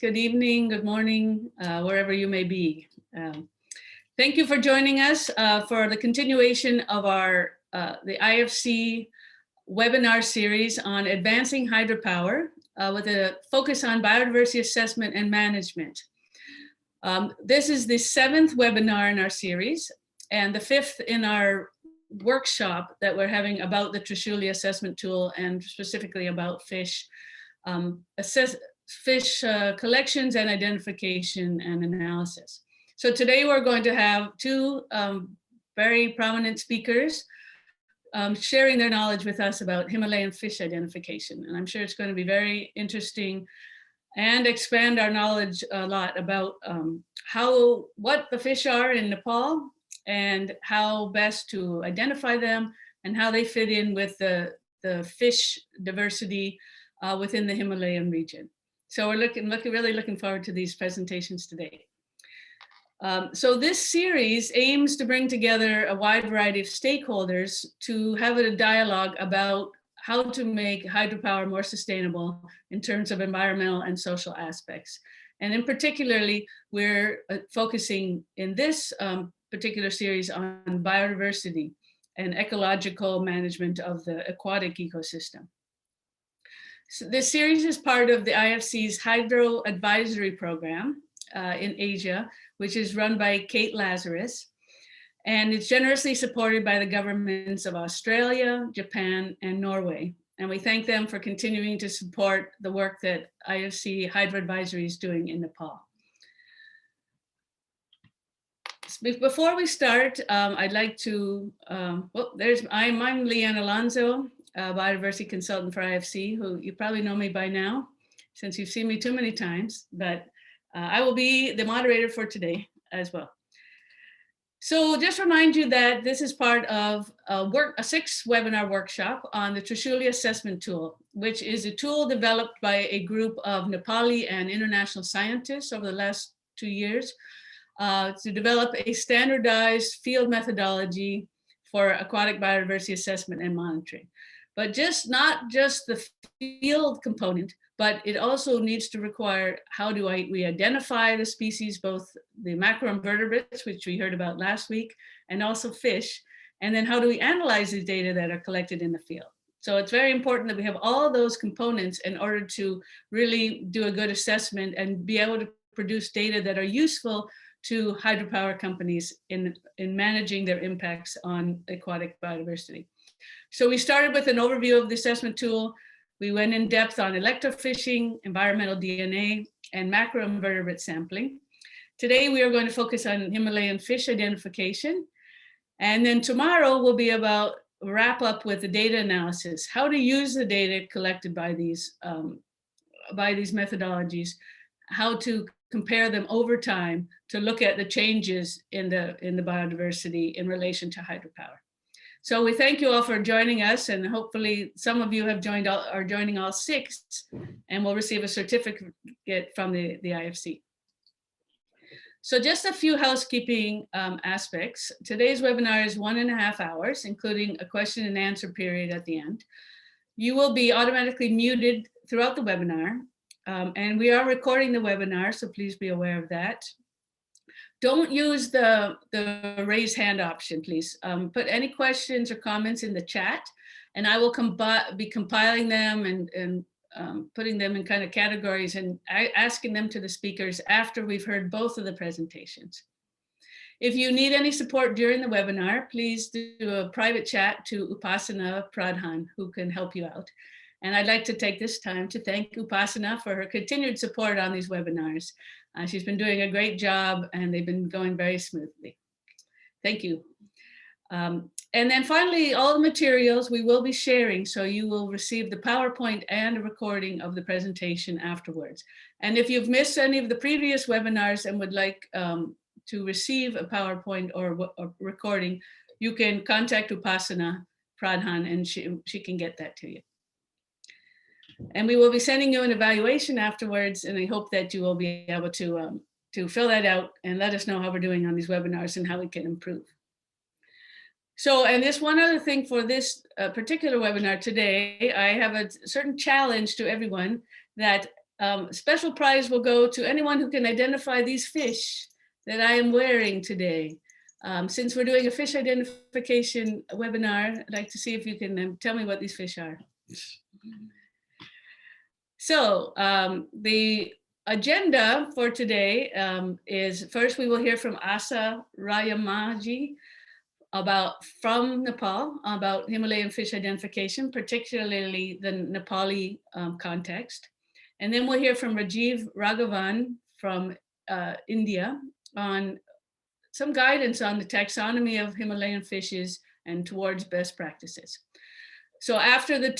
good evening, good morning, wherever you may be. Thank you for joining us for the continuation of the IFC webinar series on advancing hydropower with a focus on biodiversity assessment and management. This is the 7th webinar in our series and the 5th in our workshop that we're having about the Trishuli assessment tool and specifically about fish collections and identification and analysis. So today we're going to have two very prominent speakers sharing their knowledge with us about Himalayan fish identification. And I'm sure it's going to be very interesting and expand our knowledge a lot about what the fish are in Nepal and how best to identify them and how they fit in with the fish diversity within the Himalayan region. So we're really looking forward to these presentations today. So this series aims to bring together a wide variety of stakeholders to have a dialogue about how to make hydropower more sustainable in terms of environmental and social aspects. And in particularly, we're focusing in this particular series on biodiversity and ecological management of the aquatic ecosystem. So this series is part of the IFC's Hydro Advisory Program in Asia, which is run by Kate Lazarus. And it's generously supported by the governments of Australia, Japan, and Norway. And we thank them for continuing to support the work that IFC Hydro Advisory is doing in Nepal. Before we start, I'd like to, I'm Leanne Alonso, biodiversity consultant for IFC, who you probably know me by now, since you've seen me too many times, but I will be the moderator for today as well. So just remind you that this is part of a 6-webinar workshop on the Trishuli assessment tool, which is a tool developed by a group of Nepali and international scientists over the last 2 years to develop a standardized field methodology for aquatic biodiversity assessment and monitoring. But not just the field component, but it also needs to require how do we identify the species, both the macroinvertebrates, which we heard about last week, and also fish, and then how do we analyze the data that are collected in the field. So it's very important that we have all those components in order to really do a good assessment and be able to produce data that are useful to hydropower companies in managing their impacts on aquatic biodiversity. So we started with an overview of the assessment tool. We went in depth on electrofishing, environmental DNA, and macroinvertebrate sampling. Today, we are going to focus on Himalayan fish identification. And then tomorrow will be about wrap up with the data analysis, how to use the data collected by these methodologies, how to compare them over time to look at the changes in the biodiversity in relation to hydropower. So we thank you all for joining us, and hopefully some of you are joining all 6 and will receive a certificate from the IFC. So just a few housekeeping aspects. Today's webinar is 1.5 hours, including a question and answer period at the end. You will be automatically muted throughout the webinar, and we are recording the webinar, so please be aware of that. Don't use the raise hand option, please. Put any questions or comments in the chat, and I will be compiling them and putting them in kind of categories and asking them to the speakers after we've heard both of the presentations. If you need any support during the webinar, please do a private chat to Upasana Pradhan, who can help you out. And I'd like to take this time to thank Upasana for her continued support on these webinars. She's been doing a great job and they've been going very smoothly. Thank you. And then finally, all the materials we will be sharing, so you will receive the PowerPoint and a recording of the presentation afterwards. And if you've missed any of the previous webinars and would like to receive a PowerPoint or a recording, you can contact Upasana Pradhan and she can get that to you. And we will be sending you an evaluation afterwards, and I hope that you will be able to fill that out and let us know how we're doing on these webinars and how we can improve. So, and this one other thing for this particular webinar today, I have a certain challenge to everyone that Special prize will go to anyone who can identify these fish that I am wearing today. Since we're doing a fish identification webinar, I'd like to see if you can tell me what these fish are. So the agenda for today is, first we will hear from Asa Rayamaji from Nepal about Himalayan fish identification, particularly the Nepali context. And then we'll hear from Rajiv Raghavan from India on some guidance on the taxonomy of Himalayan fishes and towards best practices. So after the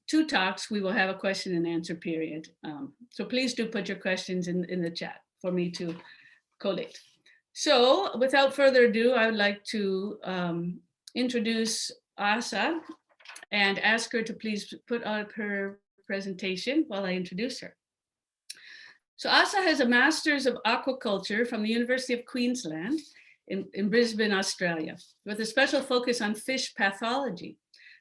two talks, we will have a question and answer period. So please do put your questions in the chat for me to collate. So without further ado, I would like to introduce Asa and ask her to please put up her presentation while I introduce her. So Asa has a Master's of Aquaculture from the University of Queensland in Brisbane, Australia, with a special focus on fish pathology.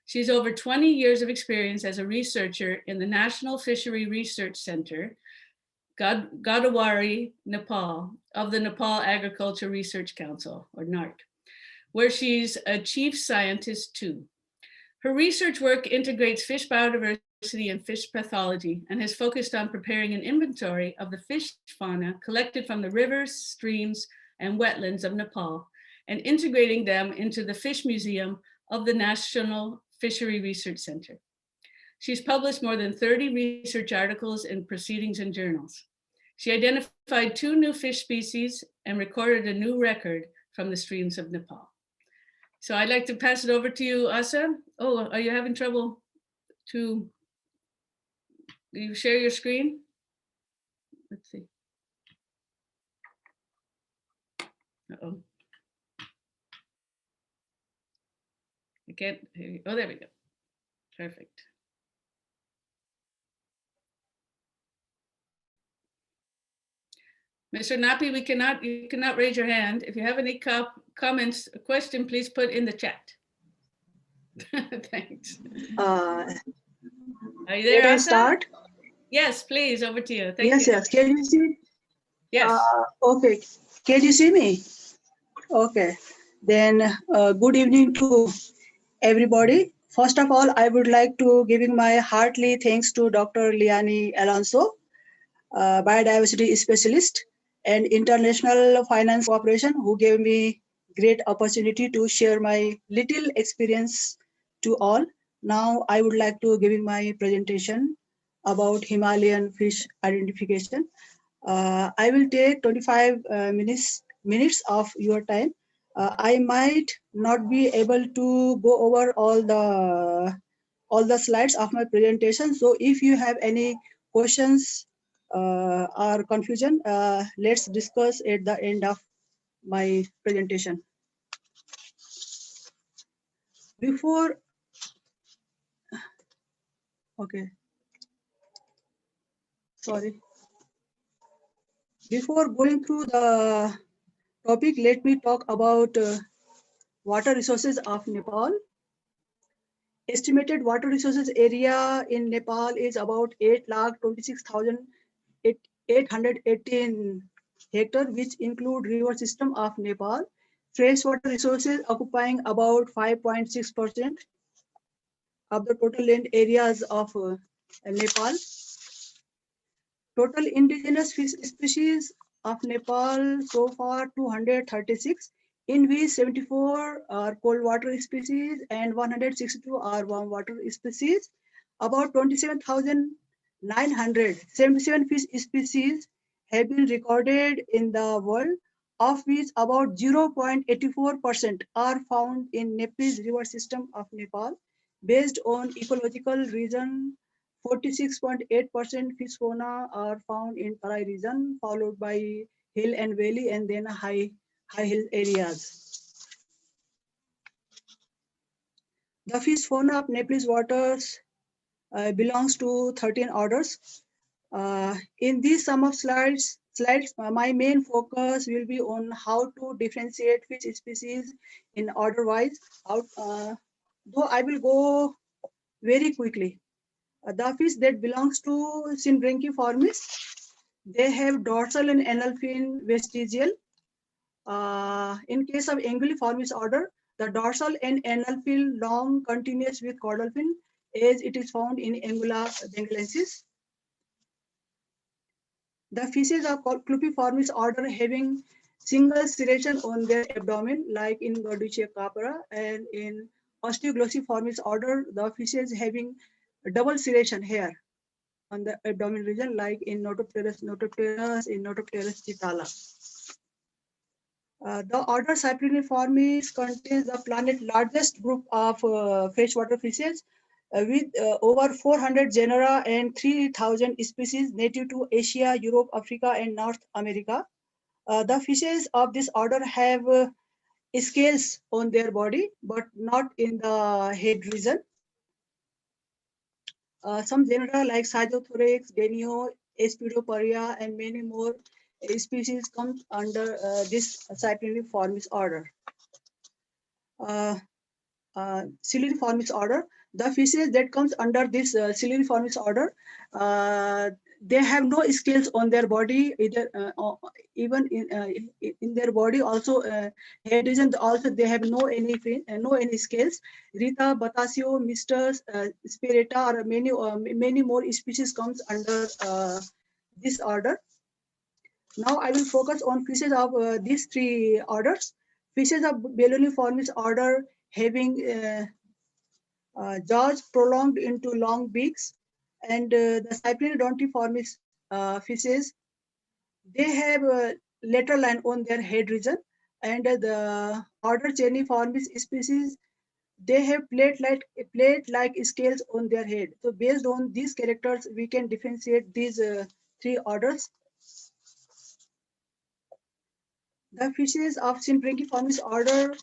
She has over 20 years of experience as a researcher in the National Fishery Research Center, Godawari, Nepal, of the Nepal Agriculture Research Council, or NARC, where she's a chief scientist too. Her research work integrates fish biodiversity and fish pathology and has focused on preparing an inventory of the fish fauna collected from the rivers, streams, and wetlands of Nepal and integrating them into the Fish Museum of the National Fishery Research Center. She's published more than 30 research articles in proceedings and journals. She identified 2 new fish species and recorded a new record from the streams of Nepal. So I'd like to pass it over to you, Asa. Oh, are you having trouble to you share your screen? Let's see. Uh-oh. I can't hear you. Oh, there we go. Perfect. Mr. Napi, you cannot raise your hand. If you have any comments, a question, please put in the chat. Thanks. Are you there, Can I Asa? start? Yes, please, over to you. Thank Yes, you. yes. Can you see? Yes. Okay. Can you see me? Okay. Then good evening to everybody. First of all, I would like to giving my heartily thanks to Dr. Liani Alonso, biodiversity specialist and international finance cooperation, who gave me great opportunity to share my little experience to all. Now I would like to giving my presentation about Himalayan fish identification. I will take 25 minutes of your time. I might not be able to go over all the slides of my presentation. So if you have any questions or confusion, let's discuss at the end of my presentation. Before going through the topic, let me talk about water resources of Nepal. Estimated water resources area in Nepal is about 8,26,818 hectares, which include river system of Nepal. Freshwater resources occupying about 5.6% of the total land areas of Nepal. Total indigenous fish species of Nepal so far 236, in which 74 are cold water species and 162 are warm water species. About 27,977 fish species have been recorded in the world, of which about 0.84% are found in Nepal's river system of Nepal. Based on ecological region, 46.8% fish fauna are found in Tarai region, followed by hill and valley, and then high hill areas. The fish fauna of Nepalese waters belongs to 13 orders. In this sum of slides, my main focus will be on how to differentiate fish species in order wise. Though I will go very quickly. The fish that belongs to Synbranchiformis, they have dorsal and anal fin vestigial. In case of Anguilliformis order, the dorsal and anal fin long continuous with caudal fin, as it is found in Angula bengalensis. The fishes are called Clupiformis order having single serration on their abdomen, like in Gordicia capra, and in Osteoglossiformis order, the fishes having double serration here on the abdomen region, like in Notopterus notopterus, in Notopterus chitala. The order Cypriniformis contains the planet's largest group of freshwater fishes with over 400 genera and 3,000 species native to Asia, Europe, Africa, and North America. The fishes of this order have scales on their body, but not in the head region. Some genera like Sizothorax, Denio, Aspidoporia, and many more species come under this Cypriniformis order. Siluriformis order. The fishes that comes under this Siluriformis order, they have no scales on their body, either even in their body also head region also they have no any scales. Rita, Batasio, Misters, Spirita, or many more species comes under this order. Now I will focus on fishes of these three orders. Fishes of Belloniformis order having jaws prolonged into long beaks, and the Cyprinodontiformis fishes, they have a lateral line on their head region, and the order Cheniformis species, they have plate-like scales on their head. So based on these characters, we can differentiate these three orders. The fishes of Synbranchiformis order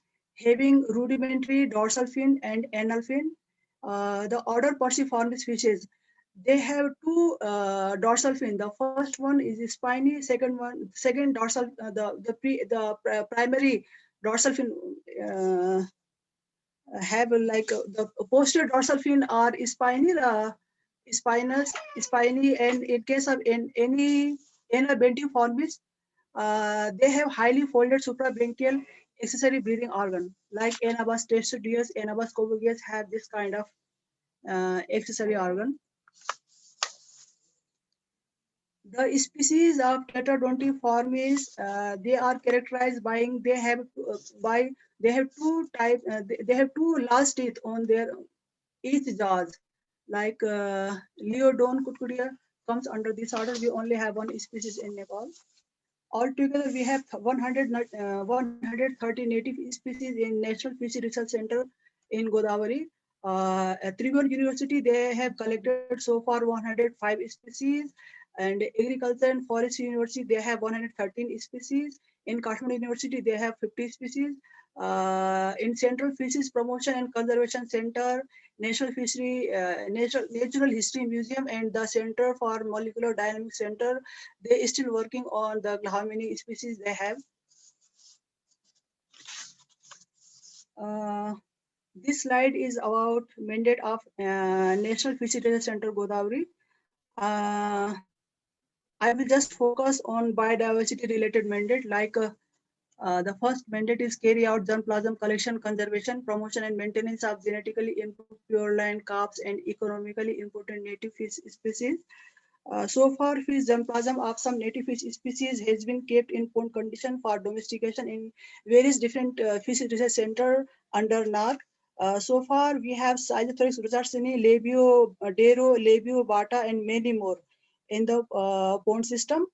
having rudimentary dorsal fin and anal fin. The order Perciformis fishes, they have two dorsal fin. The first one is spiny, second dorsal, the primary dorsal fin have like the posterior dorsal fin are spiny, spiny, and in case of any Anabentiformis, they have highly folded suprabranchial accessory breathing organ, like Anabas testoideus, Anabas covogeus have this kind of accessory organ. The species of Tetraodontiformis, they are characterized by they have two type they have two large teeth on their each jaws, like Leodon cucuria comes under this order. We only have one species in Nepal. Altogether, we have 130 native species in National Fishery Research Center in Godavari. At Tribhuvan University, they have collected so far 105 species, and Agriculture and Forestry University, they have 113 species. In Kathmandu University, they have 50 species. In Central Fisheries Promotion and Conservation Center, Natural History Museum, and the Center for Molecular Dynamics Center, they are still working on how many species they have. This slide is about mandate of National Fisheries Research Center Godavari. I will just focus on biodiversity related mandate, like the first mandate is carry out germplasm collection, conservation, promotion, and maintenance of genetically improved pure land calves and economically important native fish species. So far, fish germplasm of some native fish species has been kept in pond condition for domestication in various different fish research center under NARC. So far, we have Sizothorax rosarsini, Labio, Dero, Labio, Bata, and many more in the pond system.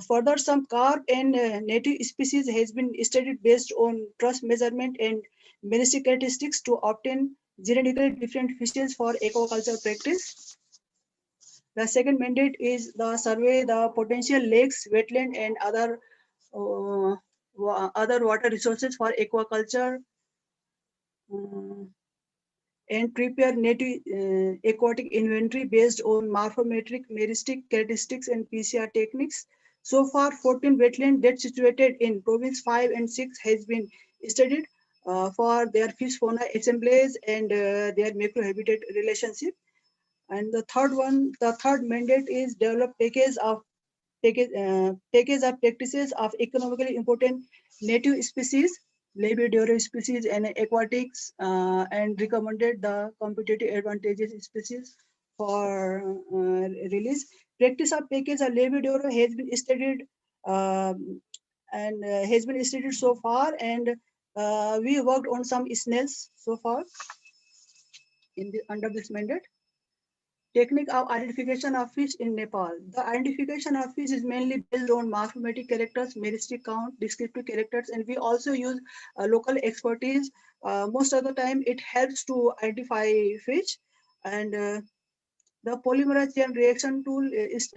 Further, some carp and native species has been studied based on truss measurement and menistic characteristics to obtain genetically different fishes for aquaculture practice. The second mandate is the survey the potential lakes, wetland, and other water resources for aquaculture, and prepare native aquatic inventory based on morphometric, meristic characteristics, and PCR techniques. So far, 14 wetlands that situated in province 5 and 6 has been studied for their fish fauna assemblies and their macrohabitat relationship. And the third mandate is develop package of practices of economically important native species, labrador species and aquatics, and recommended the competitive advantages species for release. Practice of package of labrador has been studied and has been studied so far, and we worked on some snails so far in the under this mandate. Technique of identification of fish in Nepal. The identification of fish is mainly based on morphometric characters, meristic count, descriptive characters, and we also use local expertise. Most of the time, it helps to identify fish. And the polymerase chain reaction tool is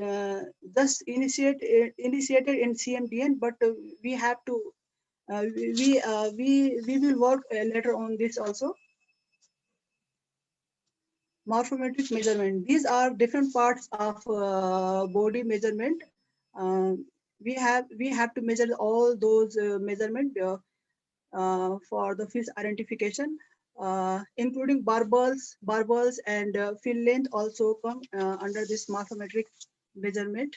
just initiated in CMDN, but we have to we will work later on this also. Morphometric measurement. These are different parts of body measurement. We have to measure all those measurement for the fish identification, including barbels and fin length also come under this morphometric measurement.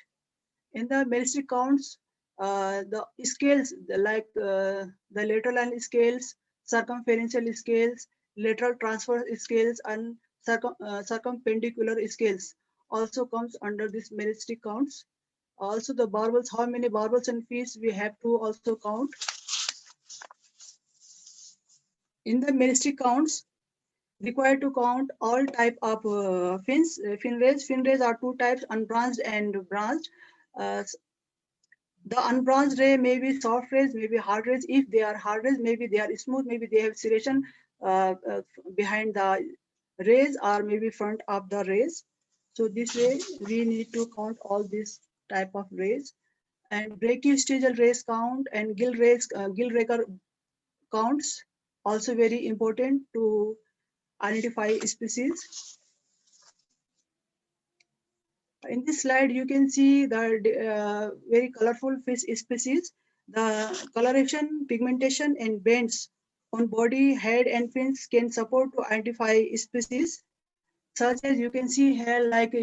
In the meristic counts, the scales like the lateral line scales, circumferential scales, lateral transverse scales, and circumpendicular scales also comes under this meristic counts. Also the barbels, how many barbels and fish we have to also count. In the meristic counts, required to count all type of fins. Fin rays. Fin rays are two types: unbranched and branched. Uh, The unbranched ray may be soft rays, maybe hard rays. If they are hard rays, maybe they are smooth, maybe they have serration behind the rays or maybe front of the rays. So this way we need to count all these type of rays. And brachiostegal rays count and gill raker counts also very important to identify species. In this slide, you can see the very colorful fish species. The coloration, pigmentation, and bends on body, head, and fins can support to identify species. Such as you can see here, like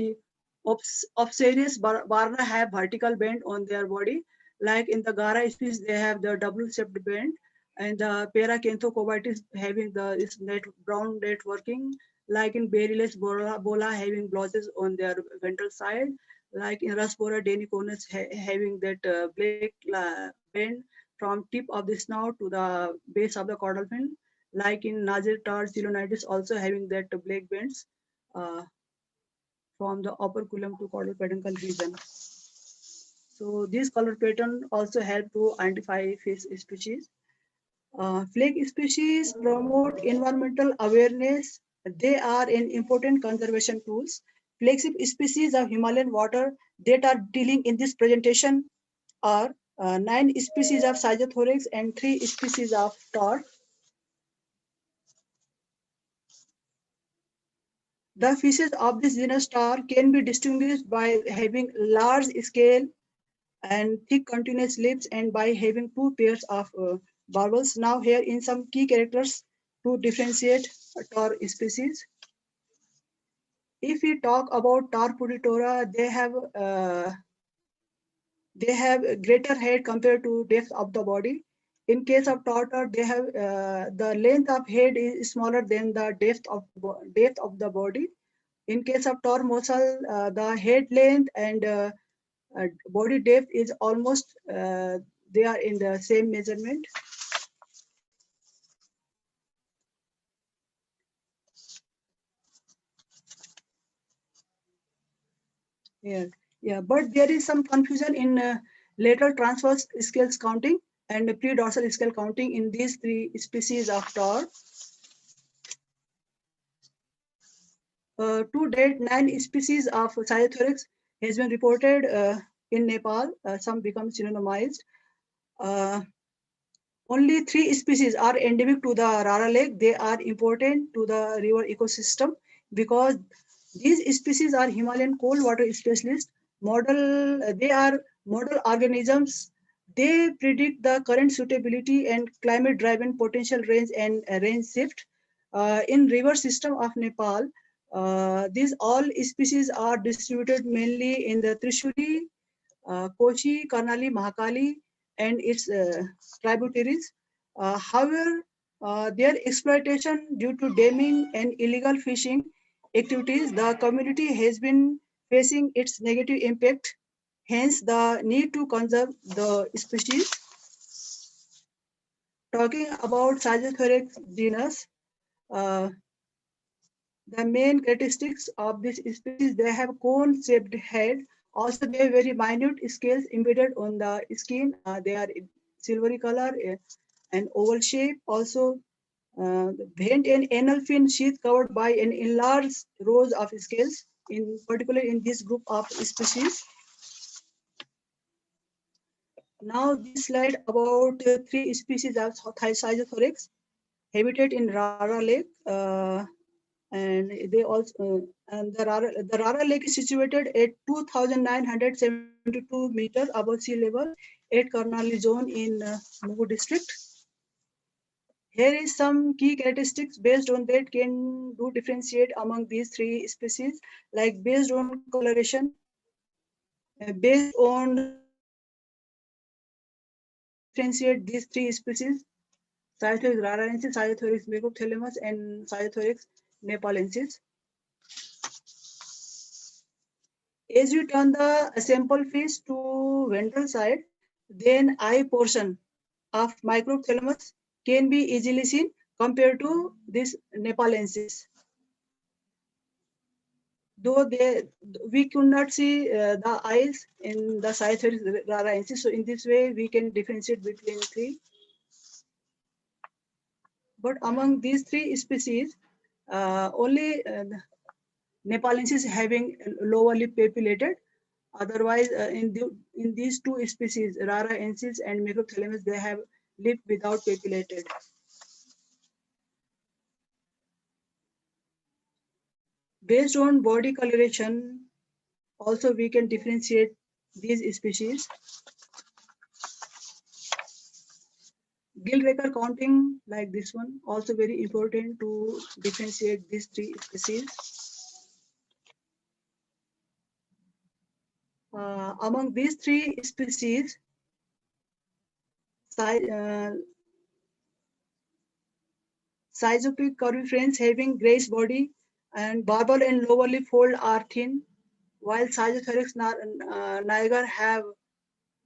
Opsarius barna have vertical bend on their body. Like in the Gara species, they have the W-shaped bend, and the Paracanthocobatis having the this net brown net working. Like in Beryllus bola having blotches on their ventral side. Like in Rasbora deniconus having that black bend from tip of the snout to the base of the caudal fin. Like in Nazir tar Zilonitis also having that black bends. From the operculum to caudal peduncle region. So these color pattern also help to identify fish species. Flake species promote environmental awareness. They are an important conservation tools. Flagship species of Himalayan water that are dealing in this presentation are 9 species of Cyzothorax and 3 species of tar. The fishes of this genus tar can be distinguished by having large scale and thick continuous lips and by having 2 pairs of barbels. Now here in some key characters to differentiate tar species. If we talk about tar pudictora, they have a greater head compared to depth of the body. In case of tartar, they have the length of head is smaller than the depth of the body. In case of tar morsel, the head length and body depth is almost they are in the same measurement. Yeah, yeah, but there is some confusion in lateral transverse scales counting and pre-dorsal scale counting in these 3 species of tar. To date, 9 species of Cyzothorax has been reported in Nepal. Some become synonymized. Uh, Only 3 species are endemic to the Rara Lake. They are important to the river ecosystem because these species are Himalayan cold water specialists. They are model organisms. They predict the current suitability and climate-driven potential range and range shift in river system of Nepal. These all species are distributed mainly in the Trishuli, Kochi, Karnali, Mahakali, and its tributaries. However, their exploitation due to damming and illegal fishing activities, the community has been facing its negative impact. Hence, the need to conserve the species. Talking about Sagittarius genus, uh, the main characteristics of this species, they have cone-shaped head. Also, they have very minute scales embedded on the skin. They are silvery color and oval shape. Also, the vent and anal fin sheath covered by an enlarged rows of scales, in particular in this group of species. Now, this slide about three species of Thysogothorax habitat in Rara Lake. And they also and the Rara Lake is situated at 2,972 meters above sea level at Karnali zone in Mugu district. Here is some key characteristics based on that can do differentiate among these three species, like based on coloration, based on differentiate these three species: Cythorax raraensis, Cythorax megophthalmus, and Cythorax nepalensis. As you turn the sample face to ventral side, then eye portion of microthalamus can be easily seen compared to this nepalensis. Though we could not see the eyes in the Cythorax raraensis, so in this way we can differentiate between three. But among these three species, only Nepalensis having lower lip papillated. Otherwise, in these two species, raraensis and microthalamus, they have lip without papillated. Based on body coloration, also we can differentiate these species. Gill raker counting like this one, also very important to differentiate these three species. Among these three species, Schizopic curvifranes having grayish body and barbel and lower lip fold are thin, while Sagittarius niger have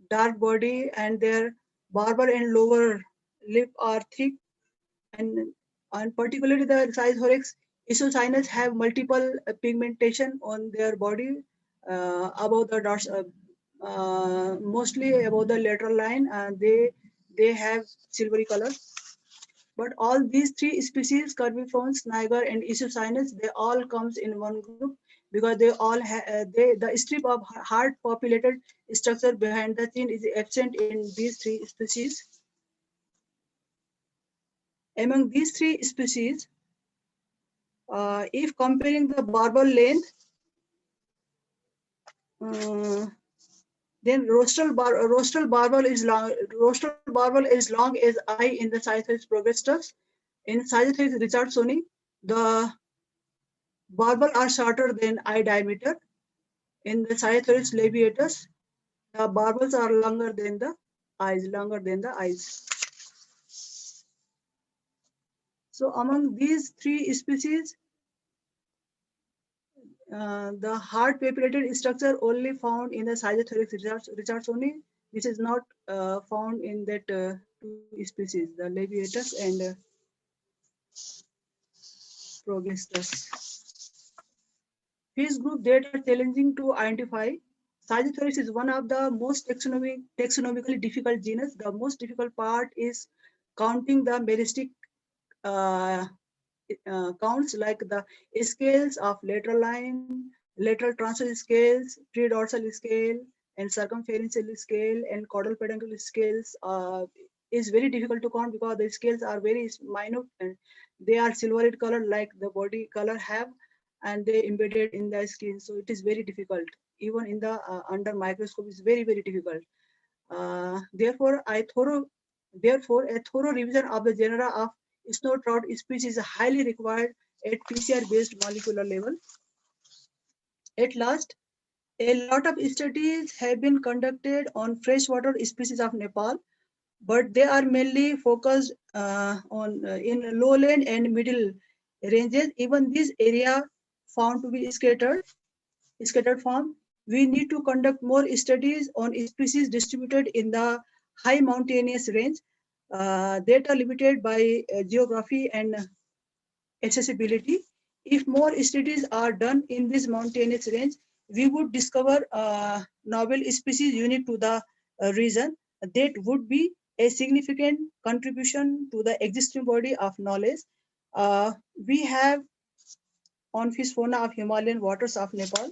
dark body and their barbel and lower lip are thick, and particularly the Sagittarius isocyanus have multiple pigmentation on their body above the dots, mostly above the lateral line, and they have silvery color. But all these three species, curvifranes, niger, and isocyanus, they all comes in one group because they all the strip of hard populated structure behind the chin is absent in these three species. Among these three species, if comparing the barbel length, then rostral barbel is long as eye in the Sagittarius progressus. In Sagittarius richardsoni, the barbel are shorter than eye diameter. In the Sagittarius labiatus, the barbels are longer than the eyes. So among these three species, the hard papillated structure only found in the Sagittarius richardsoni, which is not found in that two species, the labiatus and progressus. Fish group that are challenging to identify. Sagittarius is one of the most taxonomically difficult genus. The most difficult part is counting the meristic counts, like the scales of lateral line, lateral transverse scales, predorsal scale, and circumferential scale, and caudal peduncle scales is very difficult to count because the scales are very minute and they are silver red color like the body color have, and they embedded in the skin. So it is very difficult. Even in the under microscope is very difficult. Therefore, a thorough revision of the genera of snow trout species is highly required at PCR-based molecular level. At last, a lot of studies have been conducted on freshwater species of Nepal, but they are mainly focused in lowland and middle ranges. Even this area found to be scattered form. We need to conduct more studies on species distributed in the high mountainous range that are limited by geography and accessibility. If more studies are done in this mountainous range, we would discover novel species unique to the region. That would be a significant contribution to the existing body of knowledge. We have on fish fauna of Himalayan waters of Nepal.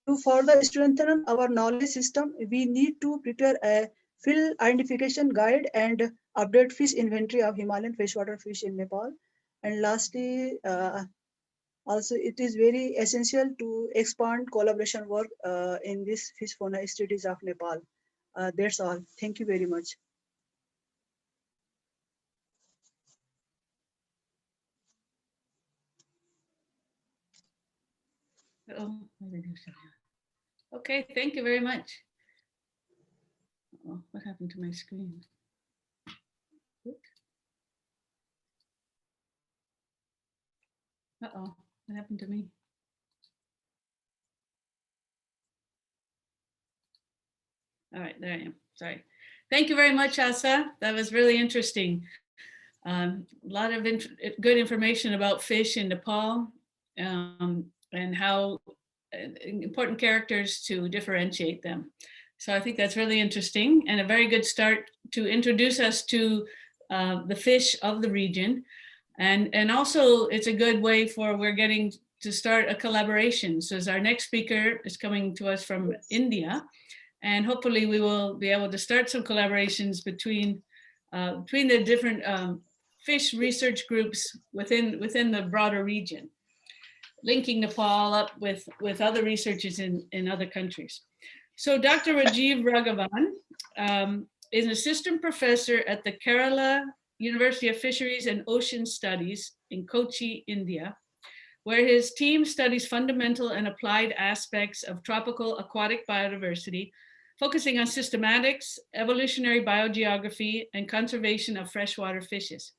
To further strengthen our knowledge system, we need to prepare a field identification guide and update fish inventory of Himalayan freshwater fish in Nepal. And lastly, also it is very essential to expand collaboration work in this fish fauna studies of Nepal. That's all. Thank you very much. Okay, thank you very much. Oh, what happened to my screen? Uh-oh, what happened to me? All right, there I am. Sorry. Thank you very much, Asa. That was really interesting. A lot of good information about fish in Nepal and how important characters to differentiate them. So I think that's really interesting and a very good start to introduce us to the fish of the region. And also it's a good way for we're getting to start a collaboration. So as our next speaker is coming to us from India, and hopefully we will be able to start some collaborations between the different fish research groups within the broader region, linking Nepal up with other researchers in other countries. So Dr. Rajiv Raghavan is an assistant professor at the Kerala University of Fisheries and Ocean Studies in Kochi, India, where his team studies fundamental and applied aspects of tropical aquatic biodiversity, focusing on systematics, evolutionary biogeography, and conservation of freshwater fishes.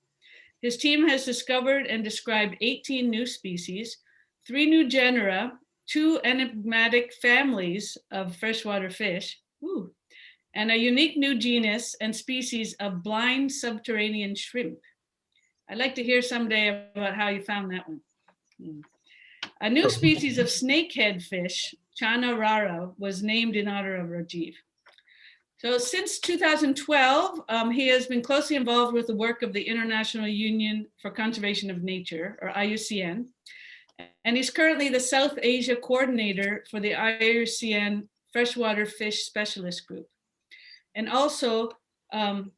His team has discovered and described 18 new species, 3 new genera, 2 enigmatic families of freshwater fish, and a unique new genus and species of blind subterranean shrimp. I'd like to hear someday about how you found that one. A new species of snakehead fish, Chana rara, was named in honor of Rajiv. So since 2012, he has been closely involved with the work of the International Union for Conservation of Nature, or IUCN, and he's currently the South Asia coordinator for the IUCN Freshwater Fish Specialist Group. And also, and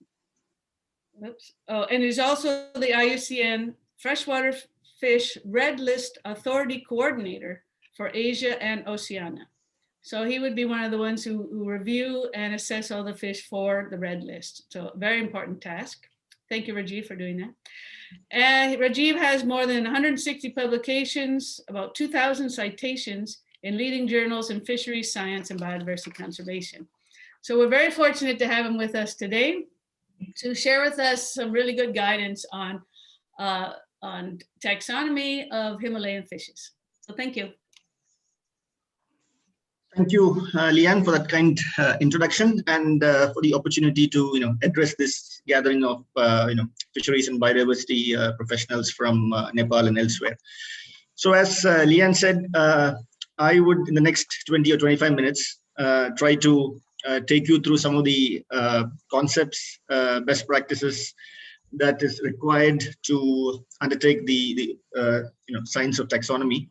he's also the IUCN Freshwater Fish Red List Authority Coordinator for Asia and Oceania. So he would be one of the ones who review and assess all the fish for the red list. So very important task. Thank you, Rajiv, for doing that. And Rajiv has more than 160 publications, about 2,000 citations in leading journals in fisheries science and biodiversity conservation. So we're very fortunate to have him with us today to share with us some really good guidance on taxonomy of Himalayan fishes. So thank you. Thank you, Leanne, for that kind introduction and for the opportunity to address this gathering of fisheries and biodiversity professionals from Nepal and elsewhere. So as Leanne said, I would in the next 20 or 25 minutes try to take you through some of the concepts, best practices that is required to undertake the science of taxonomy.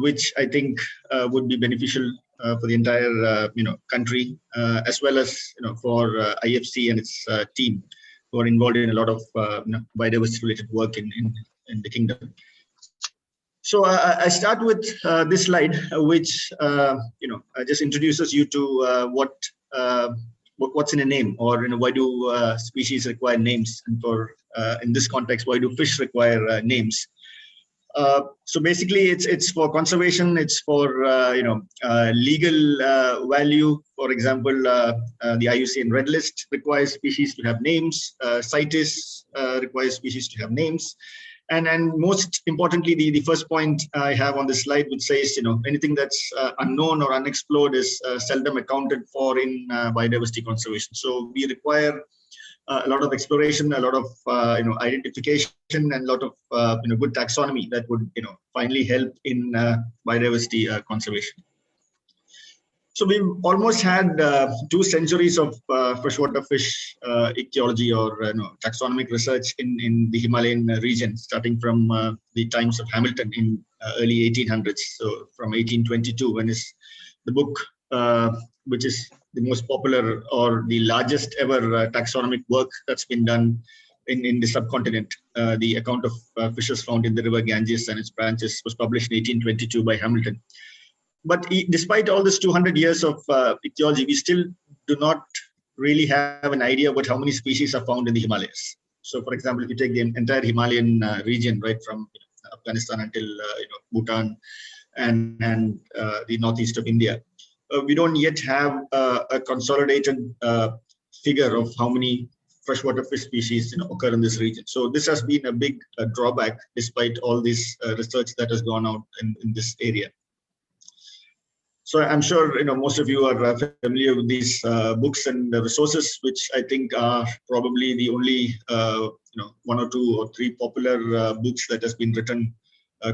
Which I think would be beneficial for the entire country, as well as for IFC and its team, who are involved in a lot of biodiversity related work in the kingdom. So I start with this slide, which just introduces you to what what's in a name, or why do species require names, and for in this context, why do fish require names? So basically, it's for conservation. It's for legal value. For example, the IUCN Red List requires species to have names. CITES requires species to have names. And most importantly, the first point I have on this slide, which says anything that's unknown or unexplored is seldom accounted for in biodiversity conservation. So we require a lot of exploration, a lot of identification, and a lot of good taxonomy that would finally help in biodiversity conservation. So we've almost had 2 centuries of freshwater fish ichthyology or taxonomic research in the Himalayan region, starting from the times of Hamilton in early 1800s. So from 1822, when is the book, which is the most popular or the largest ever taxonomic work that's been done in the subcontinent. The account of fishes found in the river Ganges and its branches was published in 1822 by Hamilton. But despite all this 200 years of ichthyology, we still do not really have an idea about how many species are found in the Himalayas. So, for example, if you take the entire Himalayan region, right from Afghanistan until Bhutan and the northeast of India, we don't yet have a consolidated figure of how many freshwater fish species occur in this region. So this has been a big drawback, despite all this research that has gone out in this area. So I'm sure most of you are familiar with these books and resources, which I think are probably the only 1 or 2 or 3 popular books that has been written,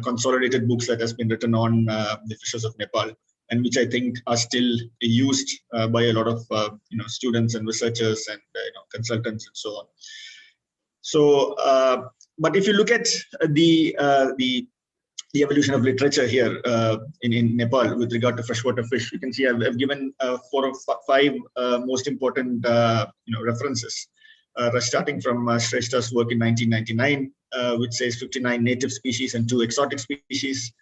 consolidated books that has been written on the fishes of Nepal, and which I think are still used by a lot of students and researchers and consultants and so on. So, but if you look at the evolution of literature here in Nepal with regard to freshwater fish, you can see I've given 4 or 5 most important references, starting from Shrestha's work in 1999, which says 59 native species and 2 exotic species.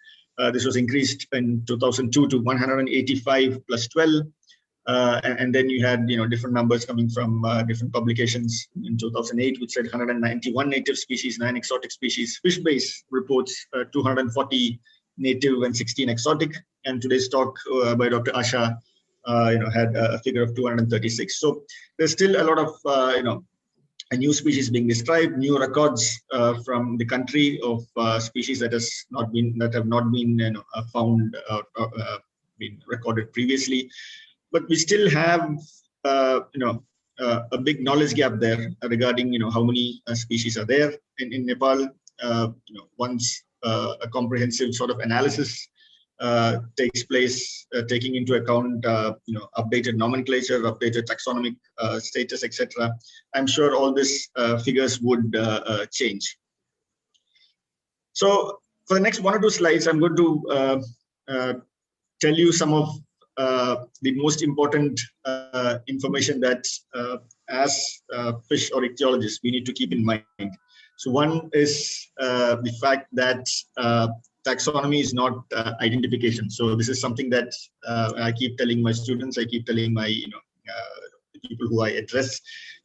This was increased in 2002 to 185 plus 12. And then you had different numbers coming from different publications in 2008, which said 191 native species, 9 exotic species. Fishbase reports 240 native and 16 exotic. And today's talk by Dr. Asha had a figure of 236. So there's still a lot of a new species being described, new records from the country of species that have not been found or been recorded previously. But we still have a big knowledge gap there regarding how many species are there in Nepal. Once a comprehensive sort of analysis takes place, taking into account updated nomenclature, updated taxonomic status, etc. I'm sure all these figures would change. So for the next 1 or 2 slides, I'm going to tell you some of the most important information that as fish or ichthyologists we need to keep in mind. So one is the fact that taxonomy is not identification. So this is something that I keep telling my students, I keep telling my the people who I address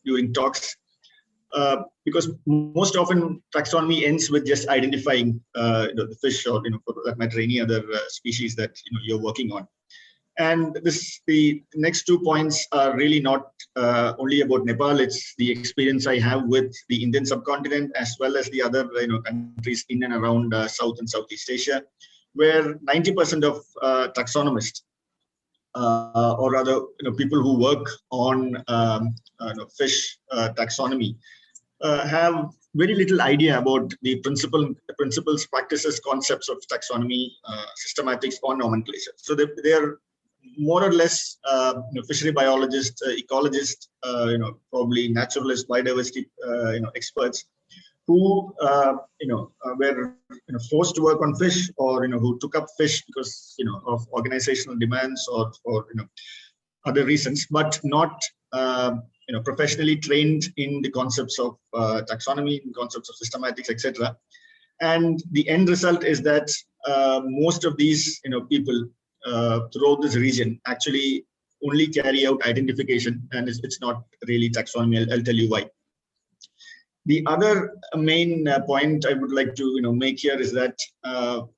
during talks, because most often taxonomy ends with just identifying the fish or for that matter any other species that you're working on. And the next 2 points are really not only about Nepal. It's the experience I have with the Indian subcontinent as well as the other countries in and around South and Southeast Asia, where 90% of taxonomists or rather people who work on fish taxonomy have very little idea about the principles, practices, concepts of taxonomy, systematics, or nomenclature. So they are more or less fishery biologists, ecologists, probably naturalists, biodiversity experts who were forced to work on fish, or who took up fish because of organizational demands or other reasons, but not professionally trained in the concepts of taxonomy, in concepts of systematics, etc. And the end result is that most of these people throughout this region actually only carry out identification, and it's not really taxonomy. I'll tell you why. The other main point I would like to make here is that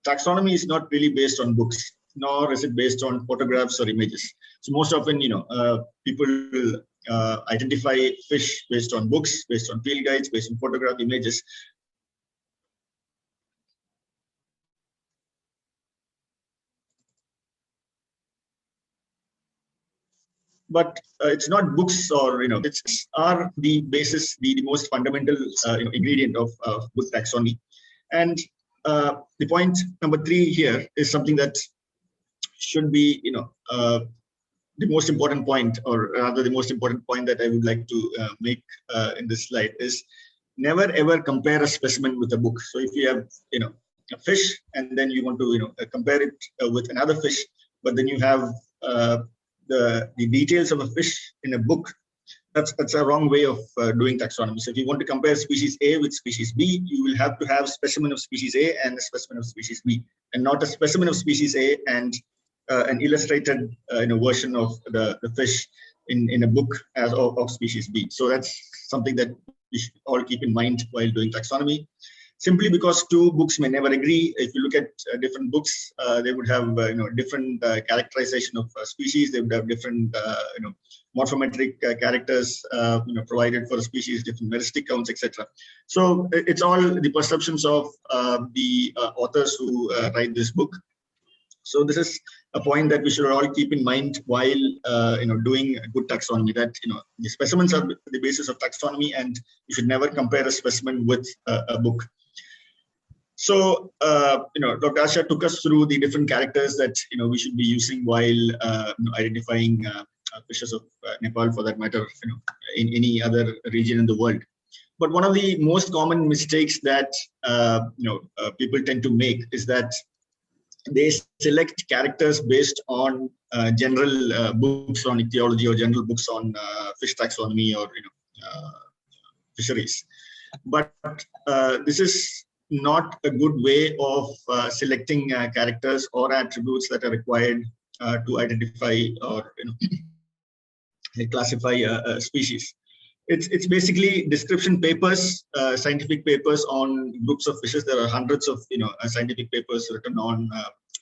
taxonomy is not really based on books, nor is it based on photographs or images. So most often, people identify fish based on books, based on field guides, based on photograph images. But it's not books, or it's are the basis, the most fundamental ingredient of good taxonomy. And the point number 3 here is something that should be the most important point, or rather the most important point that I would like to make in this slide is never ever compare a specimen with a book. So if you have a fish and then you want to compare it with another fish, but then you have the details of a fish in a book, that's a wrong way of doing taxonomy. So if you want to compare species A with species B, you will have to have specimen of species A and a specimen of species B, and not a specimen of species A and an illustrated version of the fish in a book of species B. So that's something that we should all keep in mind while doing taxonomy. Simply because 2 books may never agree. If you look at different books, they would have different characterization of species. They would have different morphometric characters provided for a species, different meristic counts, etc. So it's all the perceptions of the authors who write this book. So this is a point that we should all keep in mind while doing a good taxonomy, that the specimens are the basis of taxonomy, and you should never compare a specimen with a book. So Dr. Asha took us through the different characters that we should be using while identifying fishes of Nepal, for that matter, in any other region in the world. But one of the most common mistakes that people tend to make is that they select characters based on general books on ichthyology, or general books on fish taxonomy, or fisheries. But this is not a good way of selecting characters or attributes that are required to identify or classify a species. It's basically description papers, scientific papers on groups of fishes. There are hundreds of scientific papers written on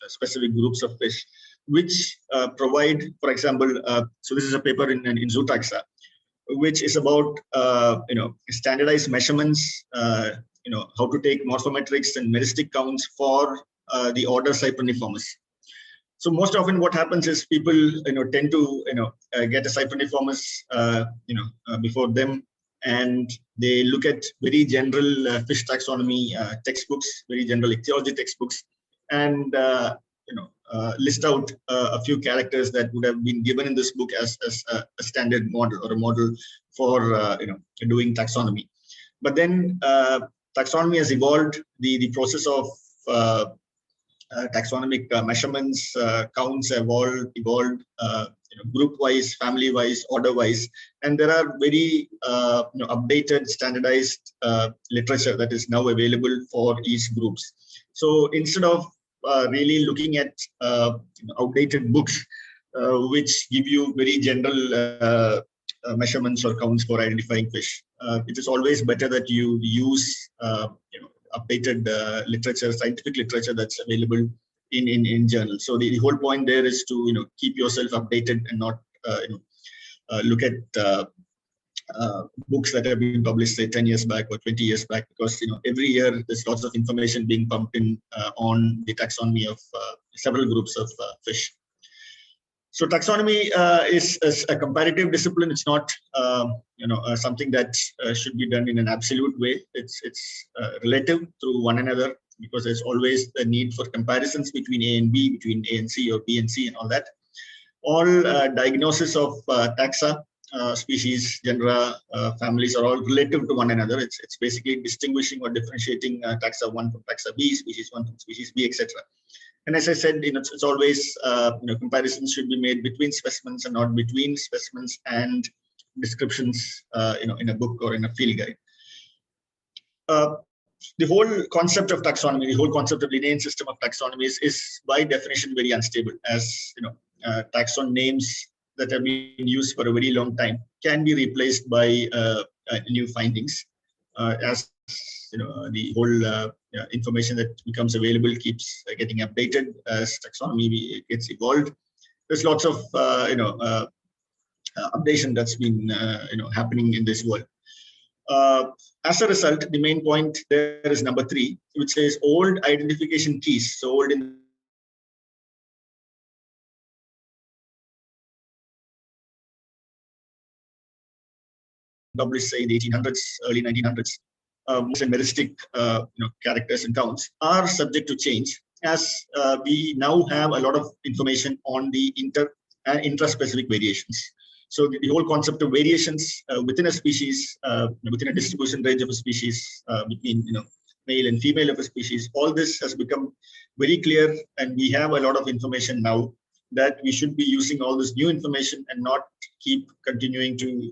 specific groups of fish, which provide, for example, so this is a paper in Zootaxa, which is about standardized measurements, how to take morphometrics and meristic counts for the order Cypriniformes. So most often what happens is people tend to get a Cypriniformes before them, and they look at very general fish taxonomy textbooks, very general ichthyology textbooks, and list out a few characters that would have been given in this book as a standard model, or a model for doing taxonomy. But then taxonomy has evolved. The process of taxonomic measurements, counts have all evolved group-wise, family-wise, order-wise, and there are very updated, standardized literature that is now available for each groups. So instead of really looking at outdated books which give you very general measurements or counts for identifying fish, it is always better that you use updated literature, scientific literature that's available in journals. So the whole point there is to keep yourself updated and not look at books that have been published, say 10 years back or 20 years back, because every year there's lots of information being pumped in on the taxonomy of several groups of fish. So taxonomy is a comparative discipline. It's not something that should be done in an absolute way. It's relative to one another, because there's always a need for comparisons between A and B, between A and C, or B and C, and all that. All diagnosis of taxa, species, genera, families are all relative to one another. It's basically distinguishing or differentiating taxa 1 from taxa B, species 1 from species B, etc. And as I said, it's always comparisons should be made between specimens and not between specimens and descriptions in a book or in a field guide. The whole concept of taxonomy, the whole concept of lineage system of taxonomy is by definition very unstable, as taxon names that have been used for a very long time can be replaced by new findings as the whole information that becomes available keeps getting updated as taxonomy gets evolved. There's lots of updation that's been happening in this world. As a result, the main point there is number 3, which says old identification keys. So old in published, say, in the 1800s, early 1900s, most meristic characters and counts are subject to change as we now have a lot of information on the inter and intraspecific variations. So the whole concept of variations within a species, within a distribution range of a species, between male and female of a species, all this has become very clear, and we have a lot of information now that we should be using all this new information and not keep continuing to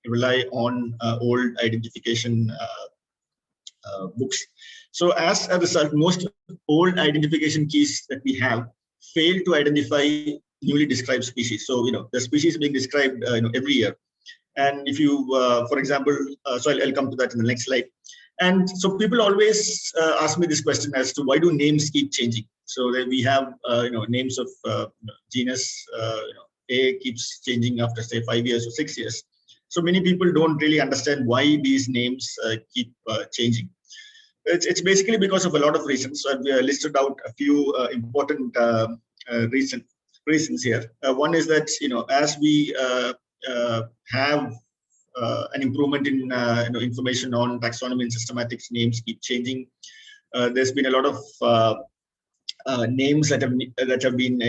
rely on old identification books. So as a result, most old identification keys that we have fail to identify newly described species. So the species being described every year. And if you, for example, so I'll come to that in the next slide. And so people always ask me this question as to why do names keep changing? So that we have names of genus A keeps changing after, say, 5 years or 6 years. So many people don't really understand why these names keep changing. It's basically because of a lot of reasons. So I've listed out a few important reasons here. One is that as we have an improvement in information on taxonomy and systematics, names keep changing. There's been a lot of names that have been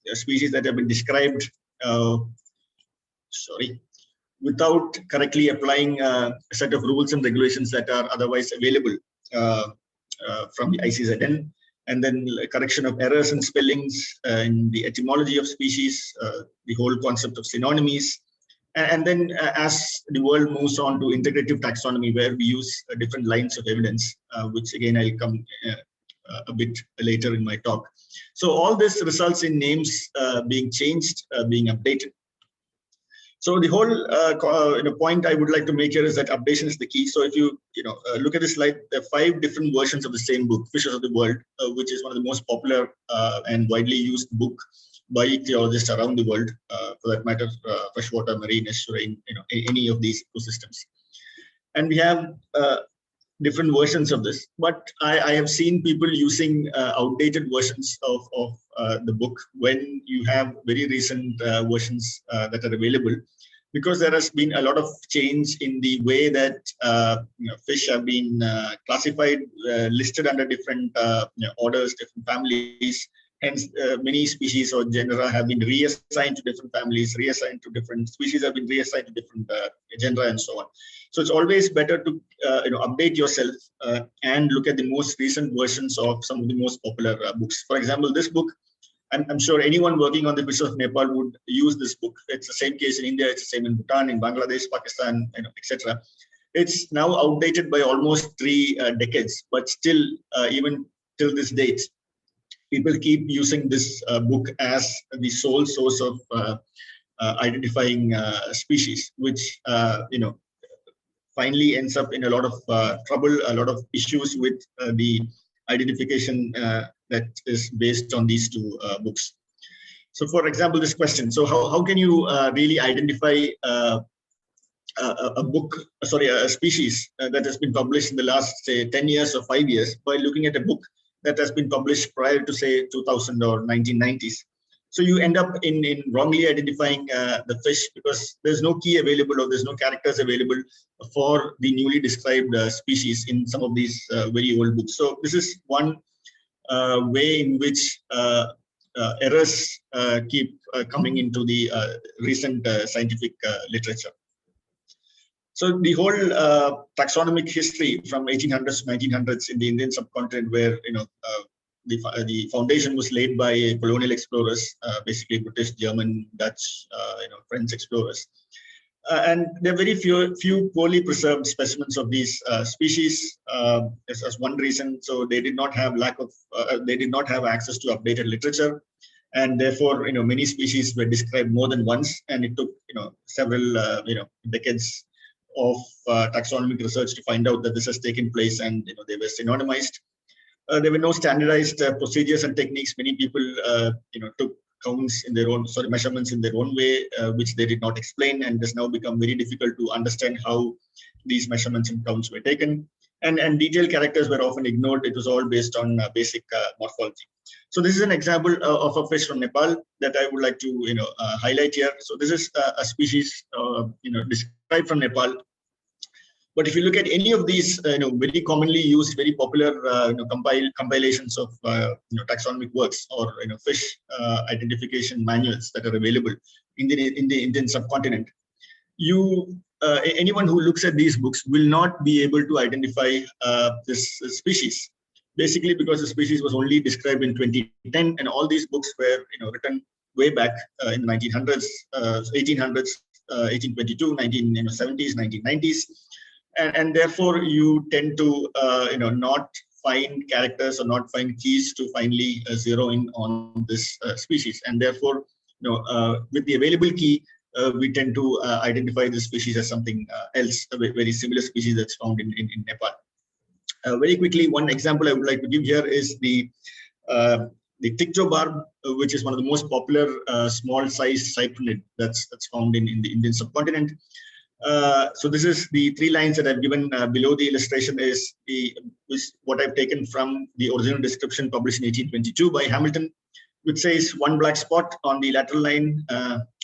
species that have been described without correctly applying a set of rules and regulations that are otherwise available from the ICZN, and then correction of errors and spellings in the etymology of species, the whole concept of synonymies. And then as the world moves on to integrative taxonomy, where we use different lines of evidence, which again I'll come a bit later in my talk. So all this results in names being changed, being updated. So the whole point I would like to make here is that updation is the key. So if you look at this slide, there are 5 different versions of the same book, Fishes of the World, which is one of the most popular and widely used book by ichthyologists around the world, for that matter, freshwater, marine, estuarine, any of these ecosystems. And we have different versions of this, but I have seen people using outdated versions of the book when you have very recent versions that are available, because there has been a lot of change in the way that fish have been classified, listed under different orders, different families. Hence, many species or genera have been reassigned to different families, reassigned to different species have been reassigned to different genera, and so on. So it's always better to update yourself and look at the most recent versions of some of the most popular books. For example, this book, I'm sure anyone working on the Fishes of Nepal would use this book. It's the same case in India, it's the same in Bhutan, in Bangladesh, Pakistan, etc. It's now outdated by almost 3 decades, but still, even till this date, people keep using this book as the sole source of identifying species, which finally ends up in a lot of trouble, a lot of issues with the identification that is based on these 2 books. So, for example, this question: so how can you really identify a species that has been published in the last, say, 10 years or 5 years by looking at a book that has been published prior to, say, 2000 or 1990s? So you end up in wrongly identifying the fish because there's no key available or there's no characters available for the newly described species in some of these very old books. So this is one way in which errors keep coming into the recent scientific literature. So the whole taxonomic history from 1800s to 1900s in the Indian subcontinent, where the foundation was laid by colonial explorers, basically British, German, Dutch, French explorers, and there are very few poorly preserved specimens of these species as one reason. So they did not have access to updated literature, and therefore many species were described more than once, and it took several decades of taxonomic research to find out that this has taken place, and they were synonymized. There were no standardized procedures and techniques. Many people took counts in their own, measurements in their own way, which they did not explain, and it has now become very difficult to understand how these measurements and counts were taken. And detailed characters were often ignored. It was all based on basic morphology. So this is an example of a fish from Nepal that I would like to highlight here. So this is a species described from Nepal. But if you look at any of these, very commonly used, very popular compilations of taxonomic works or fish identification manuals that are available in the Indian subcontinent, anyone who looks at these books will not be able to identify this species, basically because the species was only described in 2010, and all these books were written way back in the 1900s, 1800s, 1822, 1970s, 1990s. And therefore, you tend to not find characters or not find keys to finally zero in on this species. And therefore, with the available key, we tend to identify this species as something else, a very similar species that's found in Nepal. Very quickly, one example I would like to give here is the ticto barb, which is one of the most popular small-sized cyprinid that's found in the Indian subcontinent. So this is the 3 lines that I've given below the illustration is what I've taken from the original description published in 1822 by Hamilton, which says 1 black spot on the lateral line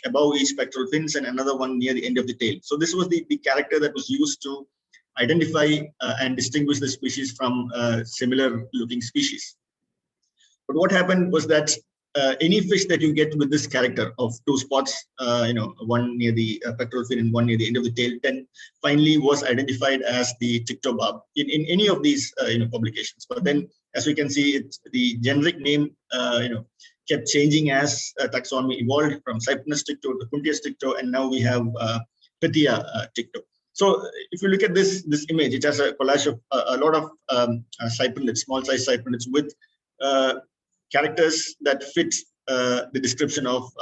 above each pectoral fins and another one near the end of the tail. So this was the character that was used to identify and distinguish the species from similar looking species. But what happened was that any fish that you get with this character of 2 spots, one near the pectoral fin and one near the end of the tail, then finally was identified as the ticto barb in any of these publications. But then, as we can see, the generic name kept changing as taxonomy evolved from Cyprinus ticto to Kuntias ticto, and now we have Pythia ticto. So if you look at this image, it has a collage of a lot of cyprinids, small-sized cyprinids with characters that fit the description of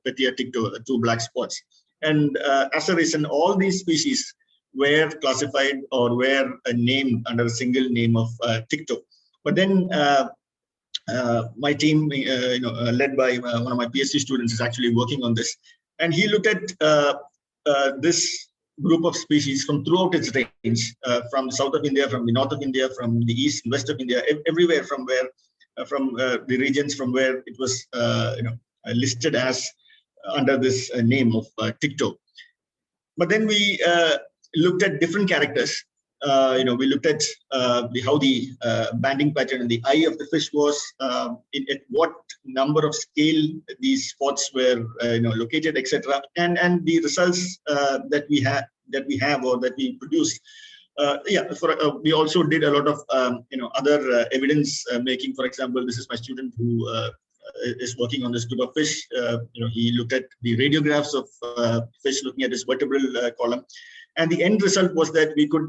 Pythia ticto, 2 black spots. And as a reason, all these species were classified or were named under a single name of ticto. But then my team, led by one of my PhD students, is actually working on this, and he looked at this group of species from throughout its range, from the south of India, from the north of India, from the east and west of India, everywhere from where. From the regions from where it was listed as under this name of ticto. But then we looked at different characters. We looked at how the banding pattern in the eye of the fish was, at what number of scale these spots were located, etc. And the results that we have or that we produced. We also did a lot of other evidence making. For example, this is my student who is working on this group of fish. He looked at the radiographs of fish looking at this vertebral column, and the end result was that we could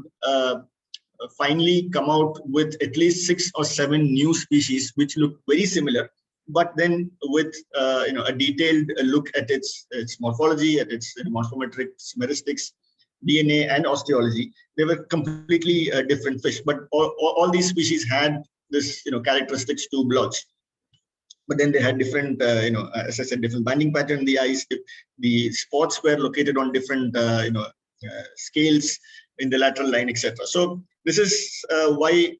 finally come out with at least 6 or 7 new species which look very similar, but then with a detailed look at its morphology, at its morphometric meristics, DNA and osteology. They were completely different fish, but all these species had this characteristics to blotch. But then they had different, as I said, different banding pattern in the eyes. The spots were located on different, scales in the lateral line, etc. So this is why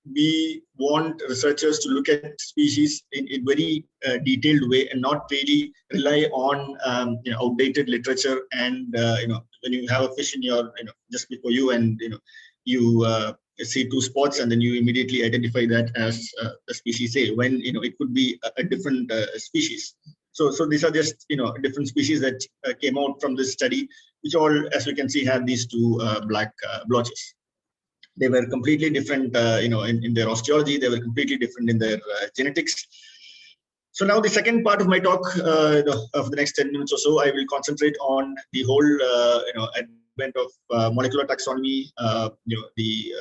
we want researchers to look at species in a very detailed way and not really rely on outdated literature. And when you have a fish in your just before you, and you see 2 spots and then you immediately identify that as a species A, when it could be a different species. So these are just different species that came out from this study, which all, as you can see, have these 2 black blotches. They were completely different, in their osteology. They were completely different in their genetics. So now the second part of my talk, of the next 10 minutes or so, I will concentrate on the whole, advent of molecular taxonomy, the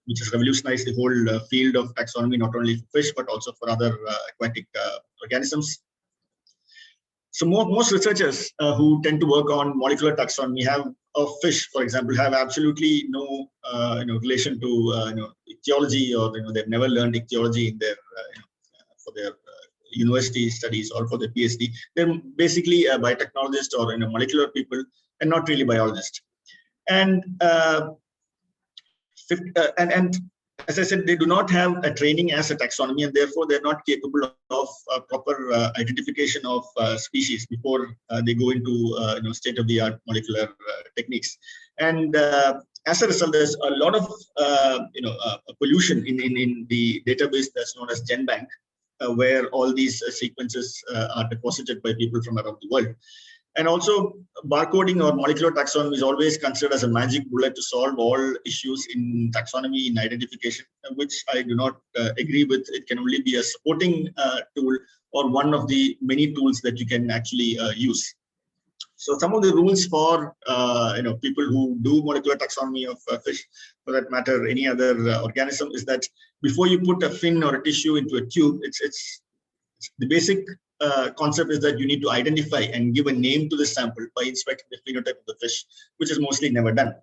which has revolutionized the whole field of taxonomy, not only for fish, but also for other aquatic organisms. So most researchers who tend to work on molecular taxonomy of fish, for example, have absolutely no relation to ichthyology, or they've never learned ichthyology in their for their university studies or for their PhD. They're basically biotechnologists or molecular people, and not really biologists. And as I said, they do not have a training as a taxonomy, and therefore they're not capable of proper identification of species before they go into state-of-the-art molecular techniques. And as a result, there's a lot of pollution in the database that's known as GenBank, where all these sequences are deposited by people from around the world. And also, barcoding or molecular taxonomy is always considered as a magic bullet to solve all issues in taxonomy, in identification, which I do not agree with. It can only be a supporting tool, or one of the many tools that you can actually use. So some of the rules for people who do molecular taxonomy of fish, for that matter, any other organism, is that before you put a fin or a tissue into a tube, it's the basic concept is that you need to identify and give a name to the sample by inspecting the phenotype of the fish, which is mostly never done.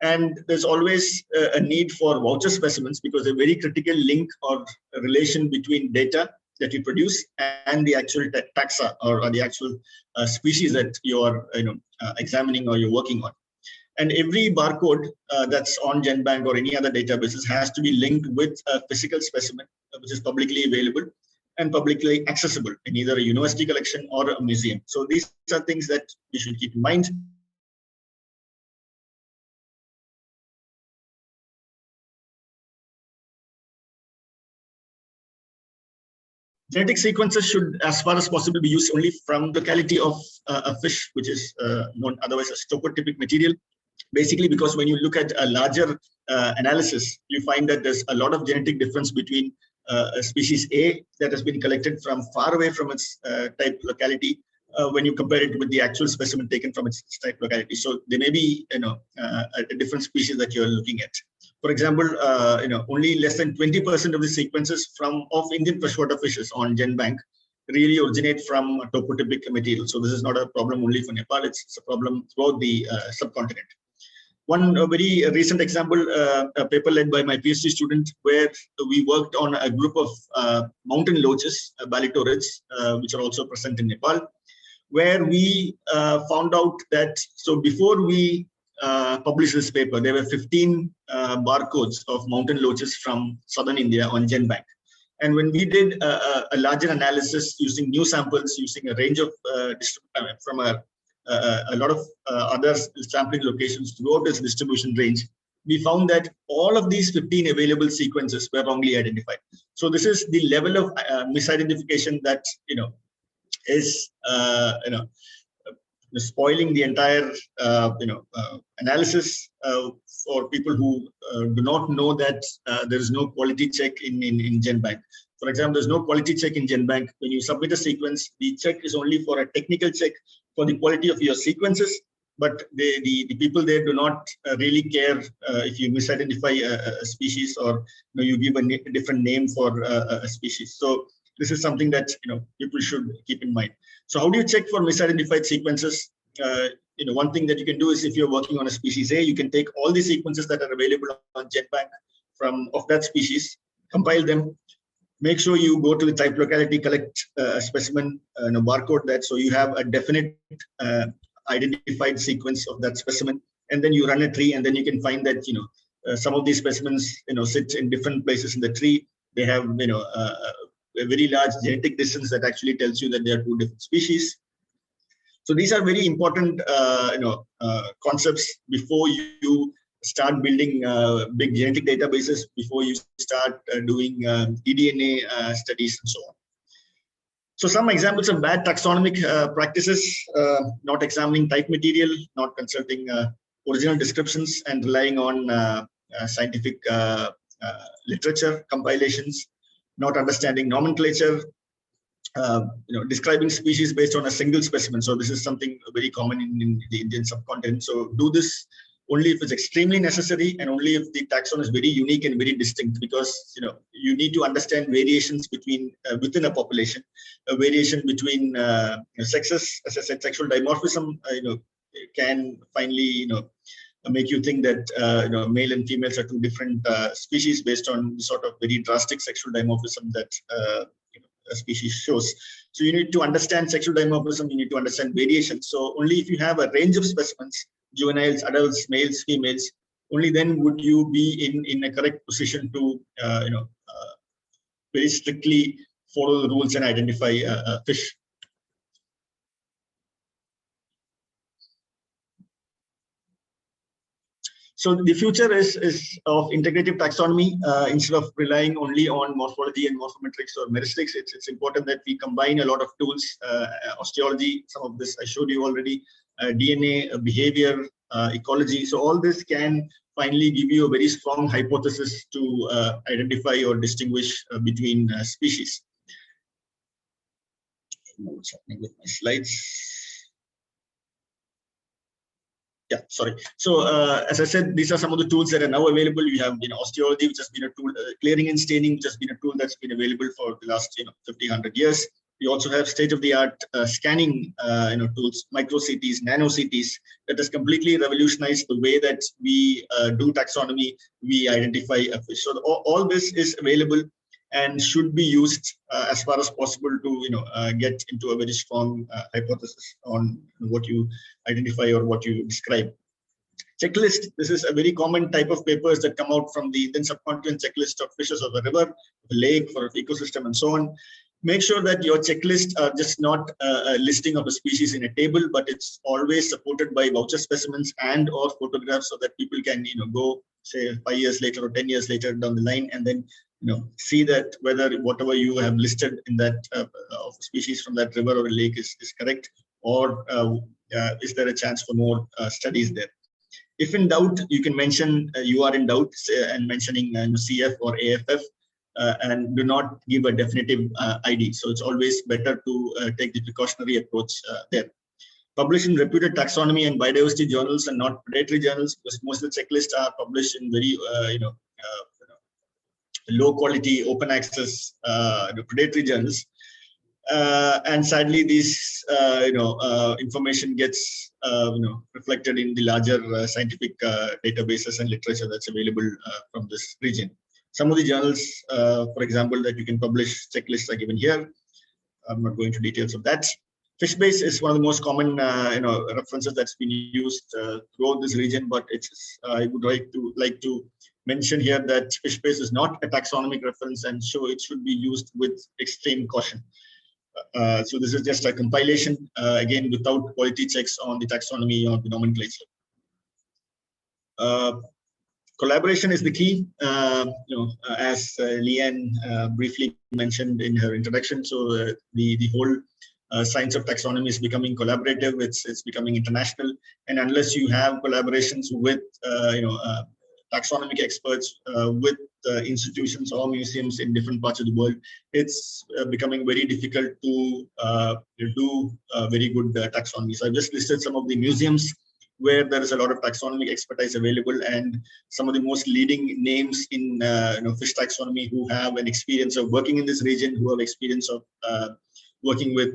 And there's always a need for voucher specimens, because a very critical link or relation between data that you produce and the actual taxa or the actual species that you are examining or you're working on. And every barcode that's on GenBank or any other databases has to be linked with a physical specimen, which is publicly available and publicly accessible in either a university collection or a museum. So these are things that you should keep in mind. Genetic sequences should, as far as possible, be used only from the locality of a fish, which is known otherwise as topotypic material. Basically, because when you look at a larger analysis, you find that there's a lot of genetic difference between a species A that has been collected from far away from its type locality when you compare it with the actual specimen taken from its type locality. So there may be a different species that you're looking at. For example, only less than 20% of the sequences of Indian freshwater fishes on GenBank really originate from topotypic material. So this is not a problem only for Nepal; it's a problem throughout the subcontinent. One very recent example, a paper led by my PhD student, where we worked on a group of mountain loaches, balitorids, which are also present in Nepal, where we found out that, so before we published this paper, there were 15 barcodes of mountain loaches from southern India on GenBank. And when we did a larger analysis using new samples, using a range of from a lot of other sampling locations throughout this distribution range, we found that all of these 15 available sequences were wrongly identified. So this is the level of misidentification that is spoiling the entire analysis for people who do not know that there is no quality check in GenBank. For example, there's no quality check in GenBank. When you submit a sequence, the check is only for a technical check for the quality of your sequences, but the people there do not really care if you misidentify a species, or you give a different name for a species. So this is something that people should keep in mind. So how do you check for misidentified sequences? One thing that you can do is, if you're working on a species A, you can take all the sequences that are available on GenBank of that species, compile them, make sure you go to the type locality, collect a specimen, barcode that, so you have a definite identified sequence of that specimen, and then you run a tree, and then you can find that some of these specimens sit in different places in the tree. They have a very large genetic distance that actually tells you that they are two different species. So these are very important concepts before you start building big genetic databases, before you start doing eDNA studies and so on. So some examples of bad taxonomic practices: not examining type material, not consulting original descriptions, and relying on scientific literature compilations, not understanding nomenclature, describing species based on a single specimen. So this is something very common in the Indian subcontinent. So do this only if it's extremely necessary, and only if the taxon is very unique and very distinct, because you need to understand variations between within a population, a variation between sexes. As I said, sexual dimorphism can finally make you think that male and females are two different species based on sort of very drastic sexual dimorphism that a species shows. So you need to understand sexual dimorphism, you need to understand variation. So only if you have a range of specimens, juveniles, adults, males, females, only then would you be in a correct position to very strictly follow the rules and identify fish. So the future is of integrative taxonomy. Instead of relying only on morphology and morphometrics or meristics, it's important that we combine a lot of tools, osteology, some of this I showed you already, DNA, behavior, ecology. So all this can finally give you a very strong hypothesis to identify or distinguish between species. What's happening with my slides? Yeah, sorry. So as I said, these are some of the tools that are now available. You have osteology, which has been a tool, clearing and staining, which has been a tool that's been available for the last 50, 100 years. We also have state-of-the-art scanning tools, micro CTs, nano CTs, that has completely revolutionized the way that we do taxonomy, we identify a fish. So all this is available and should be used as far as possible to get into a very strong hypothesis on what you identify or what you describe. Checklist. This is a very common type of papers that come out from the Indian subcontinent. Checklist of fishes of a river, a lake, for an ecosystem, and so on. Make sure that your checklists are just not a listing of a species in a table, but it's always supported by voucher specimens and or photographs, so that people can go say 5 years later or 10 years later down the line and then see that whether whatever you have listed in that of species from that river or lake is correct, or is there a chance for more studies there. If in doubt, you can mention you are in doubt and mentioning CF or AFF, and do not give a definitive ID. So it's always better to take the precautionary approach there. Publish in reputed taxonomy and biodiversity journals and not predatory journals, because most of the checklists are published in very low quality, open access predatory journals. And sadly, this information gets reflected in the larger scientific databases and literature that's available from this region. Some of the journals, for example, that you can publish checklists are given here. I'm not going into details of that. FishBase is one of the most common references that's been used throughout this region, but it's I would like to mention here that FishBase is not a taxonomic reference, and so it should be used with extreme caution. So this is just a compilation, again, without quality checks on the taxonomy or the nomenclature. Collaboration is the key, as Leanne briefly mentioned in her introduction. So the whole science of taxonomy is becoming collaborative. It's becoming international, and unless you have collaborations with taxonomic experts, with institutions or museums in different parts of the world, it's becoming very difficult to do very good taxonomy. So I've just listed some of the museums where there is a lot of taxonomic expertise available, and some of the most leading names in fish taxonomy who have an experience of working in this region, who have experience of working with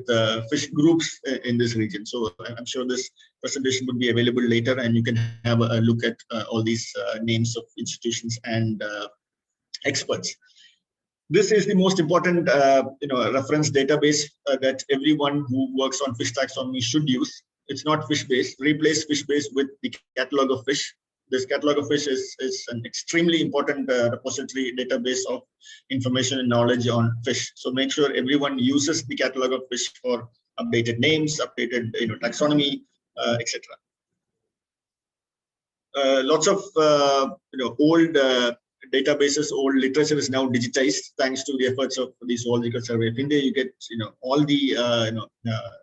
fish groups in this region. So I'm sure this presentation would be available later, and you can have a look at all these names of institutions and experts. This is the most important reference database that everyone who works on fish taxonomy should use. It's not FishBase. Replace FishBase with the catalog of fish. This catalog of fish is an extremely important repository database of information and knowledge on fish. So make sure everyone uses the catalog of fish for updated names, updated taxonomy, etc. Lots of old databases, old literature is now digitized thanks to the efforts of the Zoological Survey of India. You get all the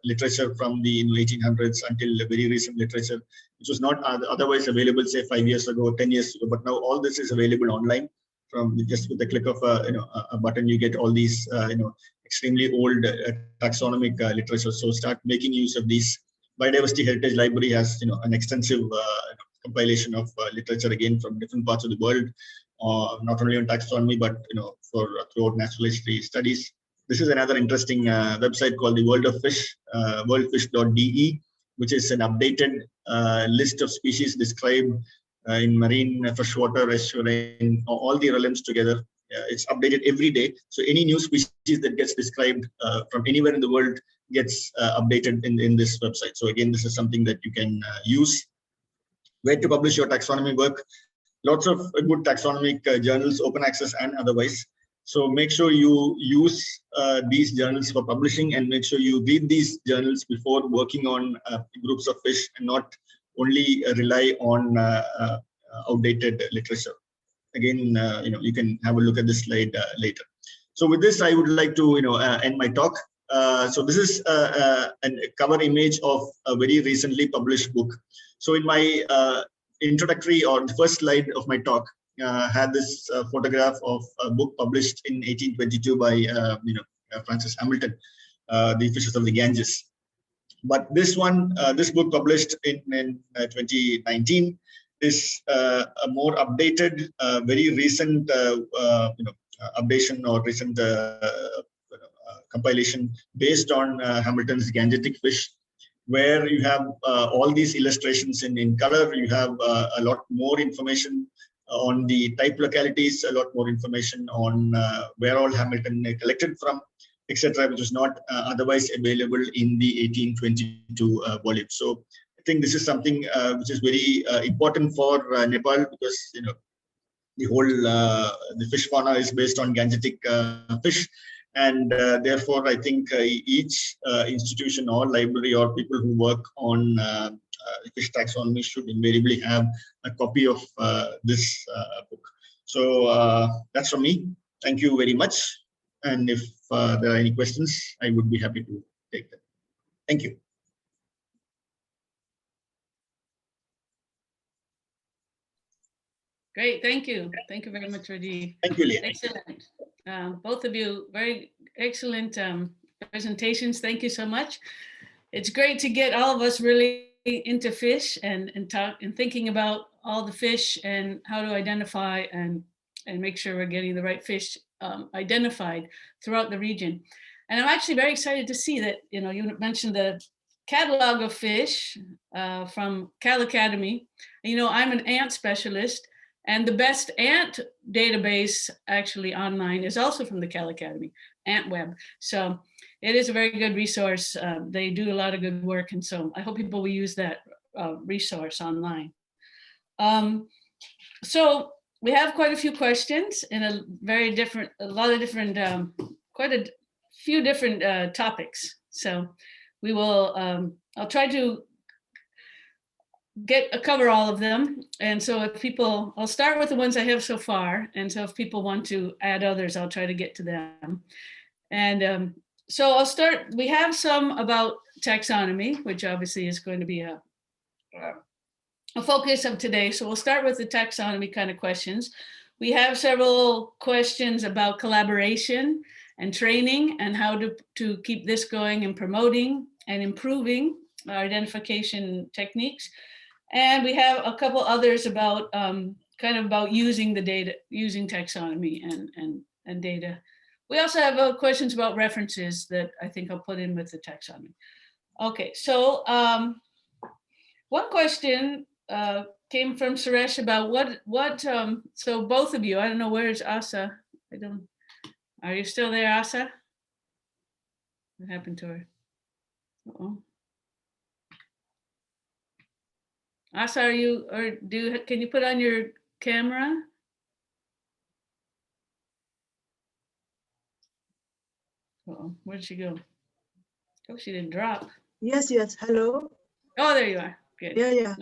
literature from the 1800s until the very recent literature, which was not otherwise available, say 5 years ago, 10 years ago. But now all this is available online. From just with the click of a button, you get all these extremely old taxonomic literature. So start making use of these. Biodiversity Heritage Library has an extensive compilation of literature again from different parts of the world, not only on taxonomy but for throughout natural history studies. This is another interesting website called the World of Fish, worldfish.de, which is an updated list of species described in marine, freshwater, estuarine, all the realms together. It's updated every day. So any new species that gets described from anywhere in the world gets updated in this website. So again, this is something that you can use. Where to publish your taxonomy work? Lots of good taxonomic journals, open access and otherwise. So make sure you use these journals for publishing, and make sure you read these journals before working on groups of fish, and not only rely on outdated literature. Again, you can have a look at this slide later. So with this, I would like to end my talk. So this is a cover image of a very recently published book. So in my introductory, or the first slide of my talk, had this photograph of a book published in 1822 by Francis Hamilton, The Fishes of the Ganges. But this one, this book published in 2019 is a more updated, very recent updation or recent compilation based on Hamilton's Gangetic fish, where you have all these illustrations in color. You have a lot more information on the type localities, a lot more information on where all Hamilton collected from, etc., which was not otherwise available in the 1822 volume. So I think this is something which is very important for Nepal, because the whole the fish fauna is based on Gangetic fish, and therefore I think each institution or library or people who work on fish taxonomy should invariably have a copy of this book. So that's from me. Thank you very much. And if there are any questions, I would be happy to take them. Thank you. Great, thank you. Thank you very much, Rajiv. Thank you, Leah. Excellent. Both of you, very excellent presentations. Thank you so much. It's great to get all of us really into fish and thinking about all the fish and how to identify and make sure we're getting the right fish identified throughout the region. And I'm actually very excited to see that, you mentioned the catalog of fish from Cal Academy. I'm an ant specialist, and the best ant database actually online is also from the Cal Academy, Ant Web. So it is a very good resource. They do a lot of good work, and so I hope people will use that resource online. So we have quite a few questions in quite a few different topics. So we will, I'll try to cover all of them. And so if people, I'll start with the ones I have so far. And so if people want to add others, I'll try to get to them. And so I'll start, we have some about taxonomy, which obviously is going to be a focus of today. So we'll start with the taxonomy kind of questions. We have several questions about collaboration and training and how to keep this going and promoting and improving our identification techniques. And we have a couple others about about using the data, using taxonomy and data. We also have questions about references that I think I'll put in with the taxonomy. Okay, so one question came from Suresh about what so both of you, I don't know, where's Asa? Are you still there, Asa? What happened to her? Uh-oh. Asa, are you, or can you put on your camera? Uh-oh, where'd she go? Oh, she didn't drop. Yes, hello. Oh, there you are. Good. Yeah.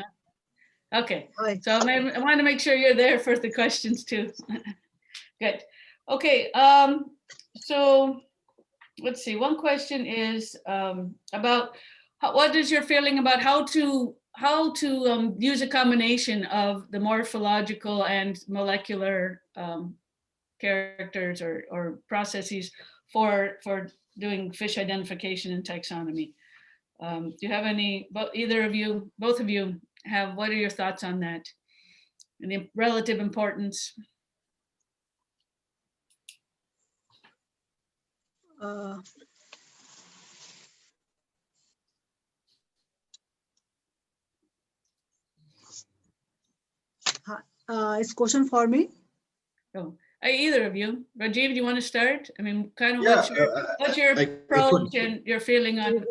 Okay. Hi. So I want to make sure you're there for the questions too. Good. Okay. So let's see. One question is about what is your feeling about how to use a combination of the morphological and molecular characters or processes for doing fish identification and taxonomy. Do you have any, both of you have, what are your thoughts on that? And the relative importance? Uh, it's question for me. Oh, either of you. Rajiv, do you want to start? I mean, kind of Yeah, what's your I approach could. and your feeling on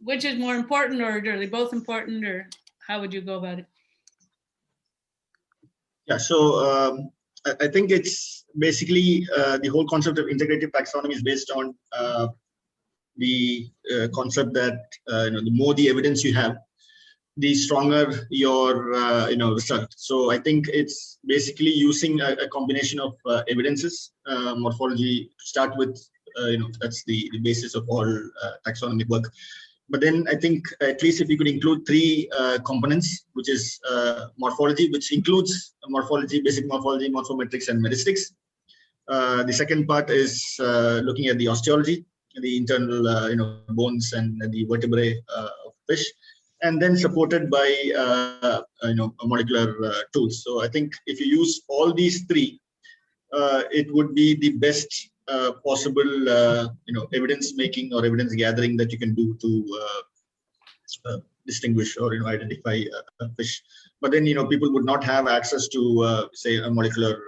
which is more important, or are they both important, or how would you go about it? Yeah, so I think it's basically the whole concept of integrative taxonomy is based on the concept that the more the evidence you have, the stronger your result. So I think it's basically using a combination of evidences, morphology to start with. That's the basis of all taxonomic work. But then I think at least if you could include three components, which is morphology, which includes morphology, basic morphology, morphometrics, and meristics. The second part is looking at the osteology, the internal bones and the vertebrae of fish, and then supported by molecular tools. So I think if you use all these three, it would be the best possible evidence making or evidence gathering that you can do to distinguish or identify a fish. But then people would not have access to say a molecular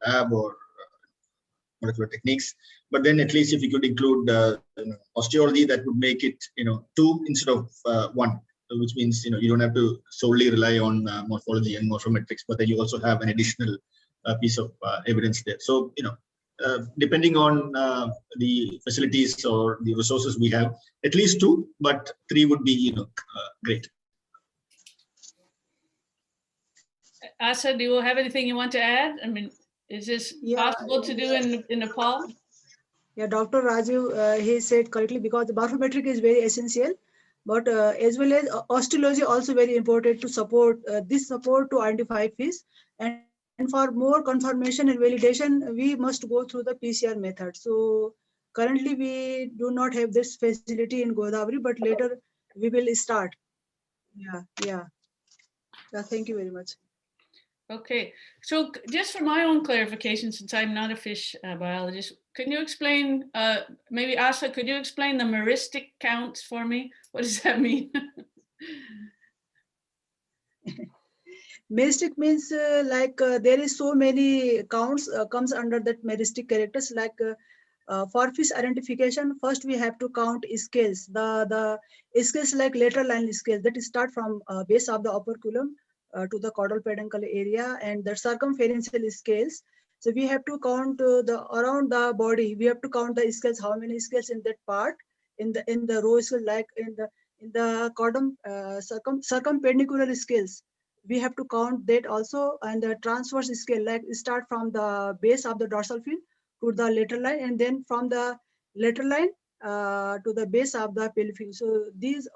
lab or molecular techniques. But then at least if you could include osteology, that would make it two instead of one, which means you don't have to solely rely on morphology and morphometrics, but then you also have an additional piece of evidence there. So depending on the facilities or the resources we have, at least two, but three would be great. Asa, do you have anything you want to add? I mean, is this possible to do in Nepal? Yeah, Dr. Raju, he said correctly, because the morphometric is very essential, but as well as osteology also very important to support this support to identify fish. And for more confirmation and validation, we must go through the PCR method. So currently we do not have this facility in Godavari, but later we will start. Yeah. Thank you very much. Okay, so just for my own clarification, since I'm not a fish biologist, can you explain, maybe Asa, could you explain the meristic counts for me? What does that mean? Meristic means there is so many counts comes under that meristic characters, like for fish identification. First we have to count scales, the scales like lateral line scales that start from base of the operculum to the caudal peduncle area, and the circumferential scales. So we have to count the around the body. We have to count the scales, how many scales in that part, in the row scale, like in the caudum circumpendicular scales. We have to count that also, and the transverse scale, like start from the base of the dorsal fin to the lateral line, and then from the lateral line to the base of the pelvic fin. So these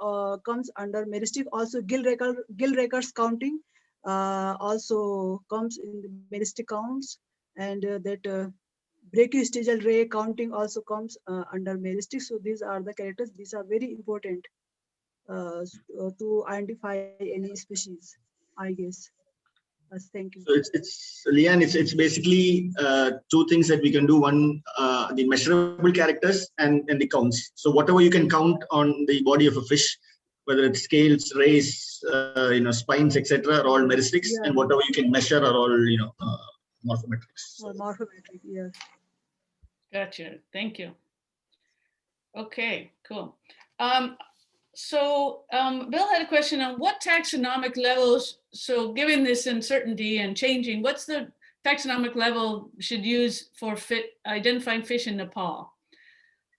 comes under meristic. Also gill rakers counting also comes in the meristic counts, and that brachiostegal ray counting also comes under meristic. So these are the characters. These are very important to identify any species, I guess. Thank you. So it's Leanne, it's basically two things that we can do. One, the measurable characters and the counts. So whatever you can count on the body of a fish, whether it's scales, rays, spines, etc., are all meristics, and whatever you can measure are all morphometrics. So, morphometric, yes. Gotcha. Thank you. Okay, cool. So Bill had a question on what taxonomic levels, so given this uncertainty and changing, what's the taxonomic level should use for identifying fish in Nepal?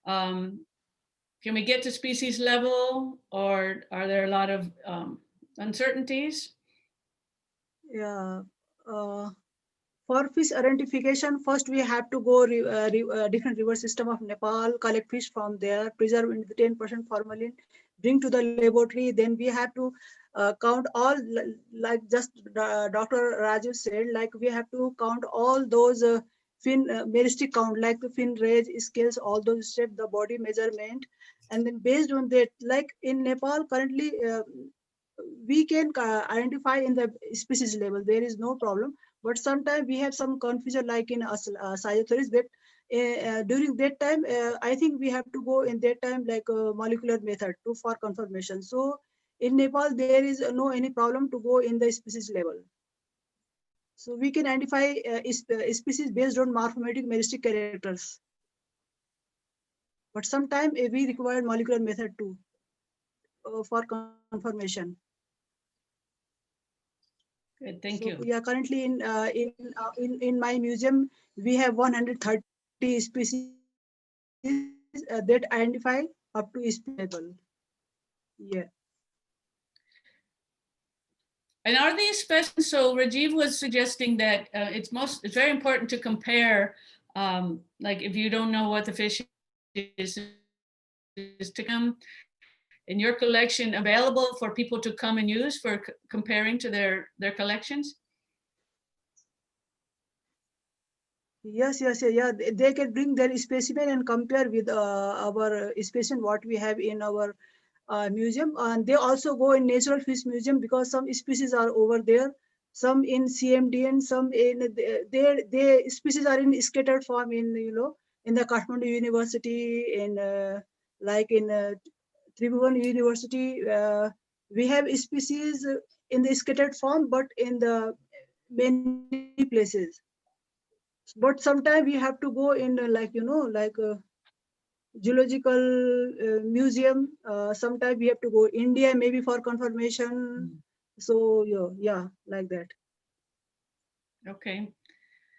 Can we get to species level, or are there a lot of uncertainties? Yeah. For fish identification, first we have to go different river system of Nepal, collect fish from there, preserve in the 10% formalin, bring to the laboratory. Then we have to count all, like just Dr. Raju said, like we have to count all those fin meristic count, like the fin rays, scales, all those steps, the body measurement, and then based on that, like in Nepal currently. we can identify in the species level. There is no problem. But sometimes we have some confusion, like in cyanothores, that during that time, I think we have to go in that time like a molecular method to for confirmation. So in Nepal, there is no any problem to go in the species level. So we can identify species based on morphometric meristic characters. But sometimes we require molecular method too for confirmation. Good, thank So you. yeah, currently in my museum we have 130 species that identify up to species level. Yeah. And are these specimens, so Rajiv was suggesting that it's very important to compare, like if you don't know what the fish is to come in your collection available for people to come and use for comparing to their collections? Yes, yes, yeah. They can bring their specimen and compare with our specimen what we have in our museum. And they also go in natural fish museum because some species are over there, some in CMD and some in they species are in scattered form in in the Kathmandu University, in like in Tribhuvan University. We have species in the scattered form, but in the many places. But sometimes we have to go in like like geological museum. Sometimes we have to go India maybe for confirmation. So yeah, like that. Okay.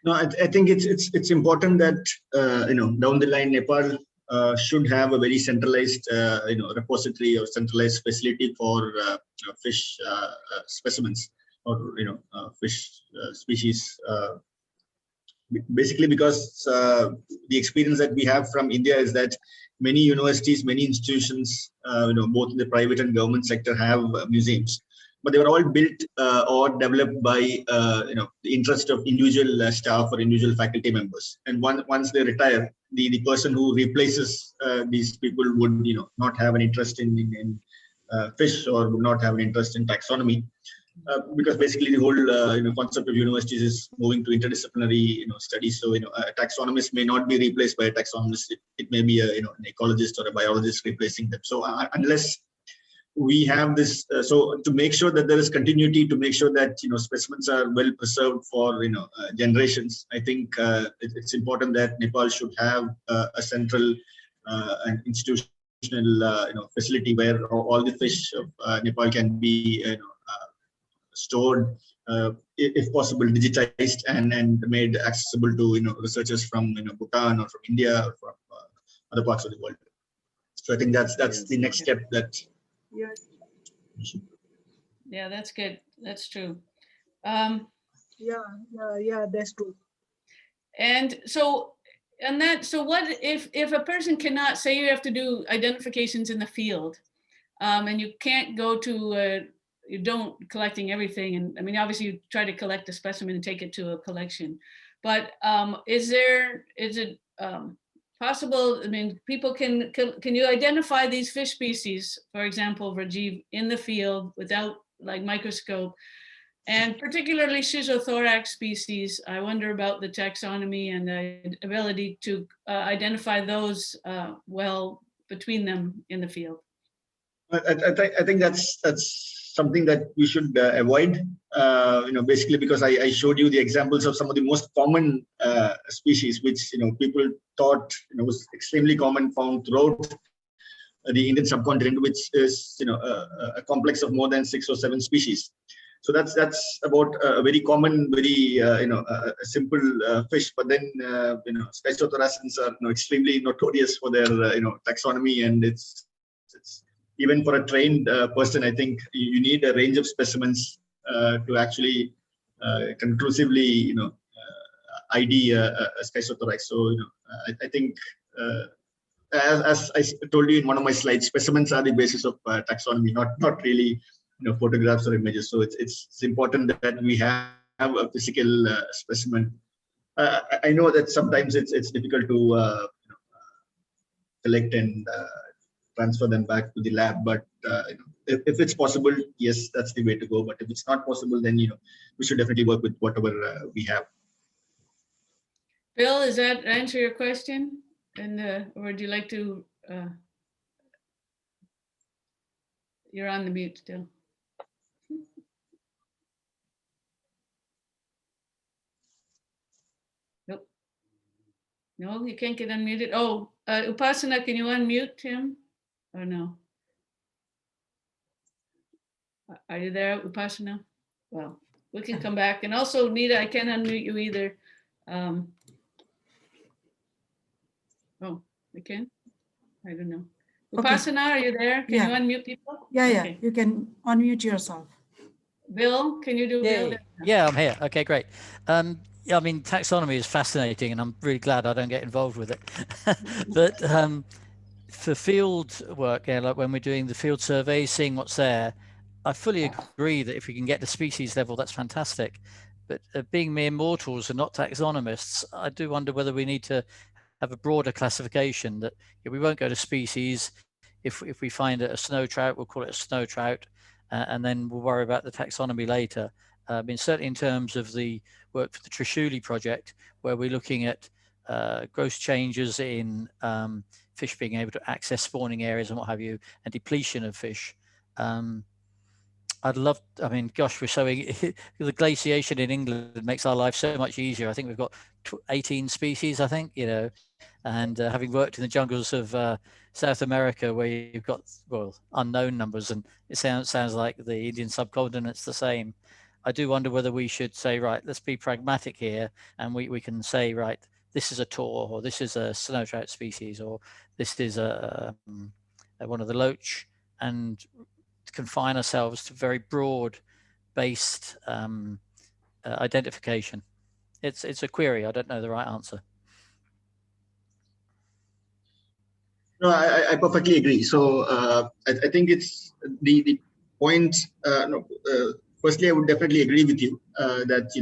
No, I think it's important that down the line Nepal should have a very centralized repository or centralized facility for fish specimens or fish species. Basically, because the experience that we have from India is that many universities, many institutions, both in the private and government sector, have museums, but they were all built or developed by the interest of individual staff or individual faculty members. And once they retire, the person who replaces these people would not have an interest in fish, or would not have an interest in taxonomy. Because basically the whole concept of universities is moving to interdisciplinary studies. So a taxonomist may not be replaced by a taxonomist. It may be an ecologist or a biologist replacing them. So unless we have this, so to make sure that there is continuity, to make sure that specimens are well preserved for generations, I think it's important that Nepal should have a central and institutional facility where all the fish of Nepal can be stored, if possible, digitized and made accessible to researchers from Bhutan or from India or from other parts of the world. So I think that's Yes. the next step that. Yes. Yeah, that's good. That's true. Yeah, that's true. And so, so what if a person cannot, say you have to do identifications in the field, and you can't go to, you don't collecting everything. And I mean, obviously you try to collect a specimen and take it to a collection, but is it possible, I mean, people can you identify these fish species, for example, Rajiv, in the field without like microscope? And particularly schizothorax species, I wonder about the taxonomy and the ability to identify those well between them in the field. I think that's something that we should avoid. Basically because I showed you the examples of some of the most common species, which people thought was extremely common, found throughout the Indian subcontinent, which is a complex of more than 6 or 7 species. So that's about a very common, very simple fish. But then Schistothoracians are extremely notorious for their taxonomy, and it's even for a trained person, I think you need a range of specimens to actually conclusively ID a Schistothorax. So I think. As I told you in one of my slides, specimens are the basis of taxonomy, not really photographs or images. So it's important that we have a physical specimen. I know that sometimes it's difficult to collect and transfer them back to the lab. But if it's possible, yes, that's the way to go. But if it's not possible, then we should definitely work with whatever we have. Bill, does that answer your question? And or would you like to? You're on the mute still. Nope. No, you can't get unmuted. Oh, Upasana, can you unmute him? Or no? Are you there, Upasana? Well, we can come back. And also, Nita, I can't unmute you either. Oh, I can? I don't know. Upasana, are you there? Can you unmute people? Yeah, okay. You can unmute yourself. Bill, can you do Bill? Yeah, I'm here. Okay, great. Yeah, I mean, taxonomy is fascinating, and I'm really glad I don't get involved with it. But for field work, like when we're doing the field survey, seeing what's there, I fully agree that if we can get to species level, that's fantastic. But being mere mortals and not taxonomists, I do wonder whether we need to have a broader classification that we won't go to species. If we find a snow trout, we'll call it a snow trout, and then we'll worry about the taxonomy later. I mean, certainly in terms of the work for the Trishuli project, where we're looking at gross changes in fish being able to access spawning areas and what have you, and depletion of fish. I'd love, I mean, gosh, we're showing the glaciation in England makes our life so much easier. I think we've got 18 species, I think, and having worked in the jungles of South America, where you've got, well, unknown numbers, and it sounds like the Indian subcontinent's the same. I do wonder whether we should say, right, let's be pragmatic here, and we can say, right, this is a tor, or this is a snow trout species, or this is one of the loach, and confine ourselves to very broad-based identification. It's a query. I don't know the right answer. No, I perfectly agree. So I think it's the point. Firstly, I would definitely agree with you that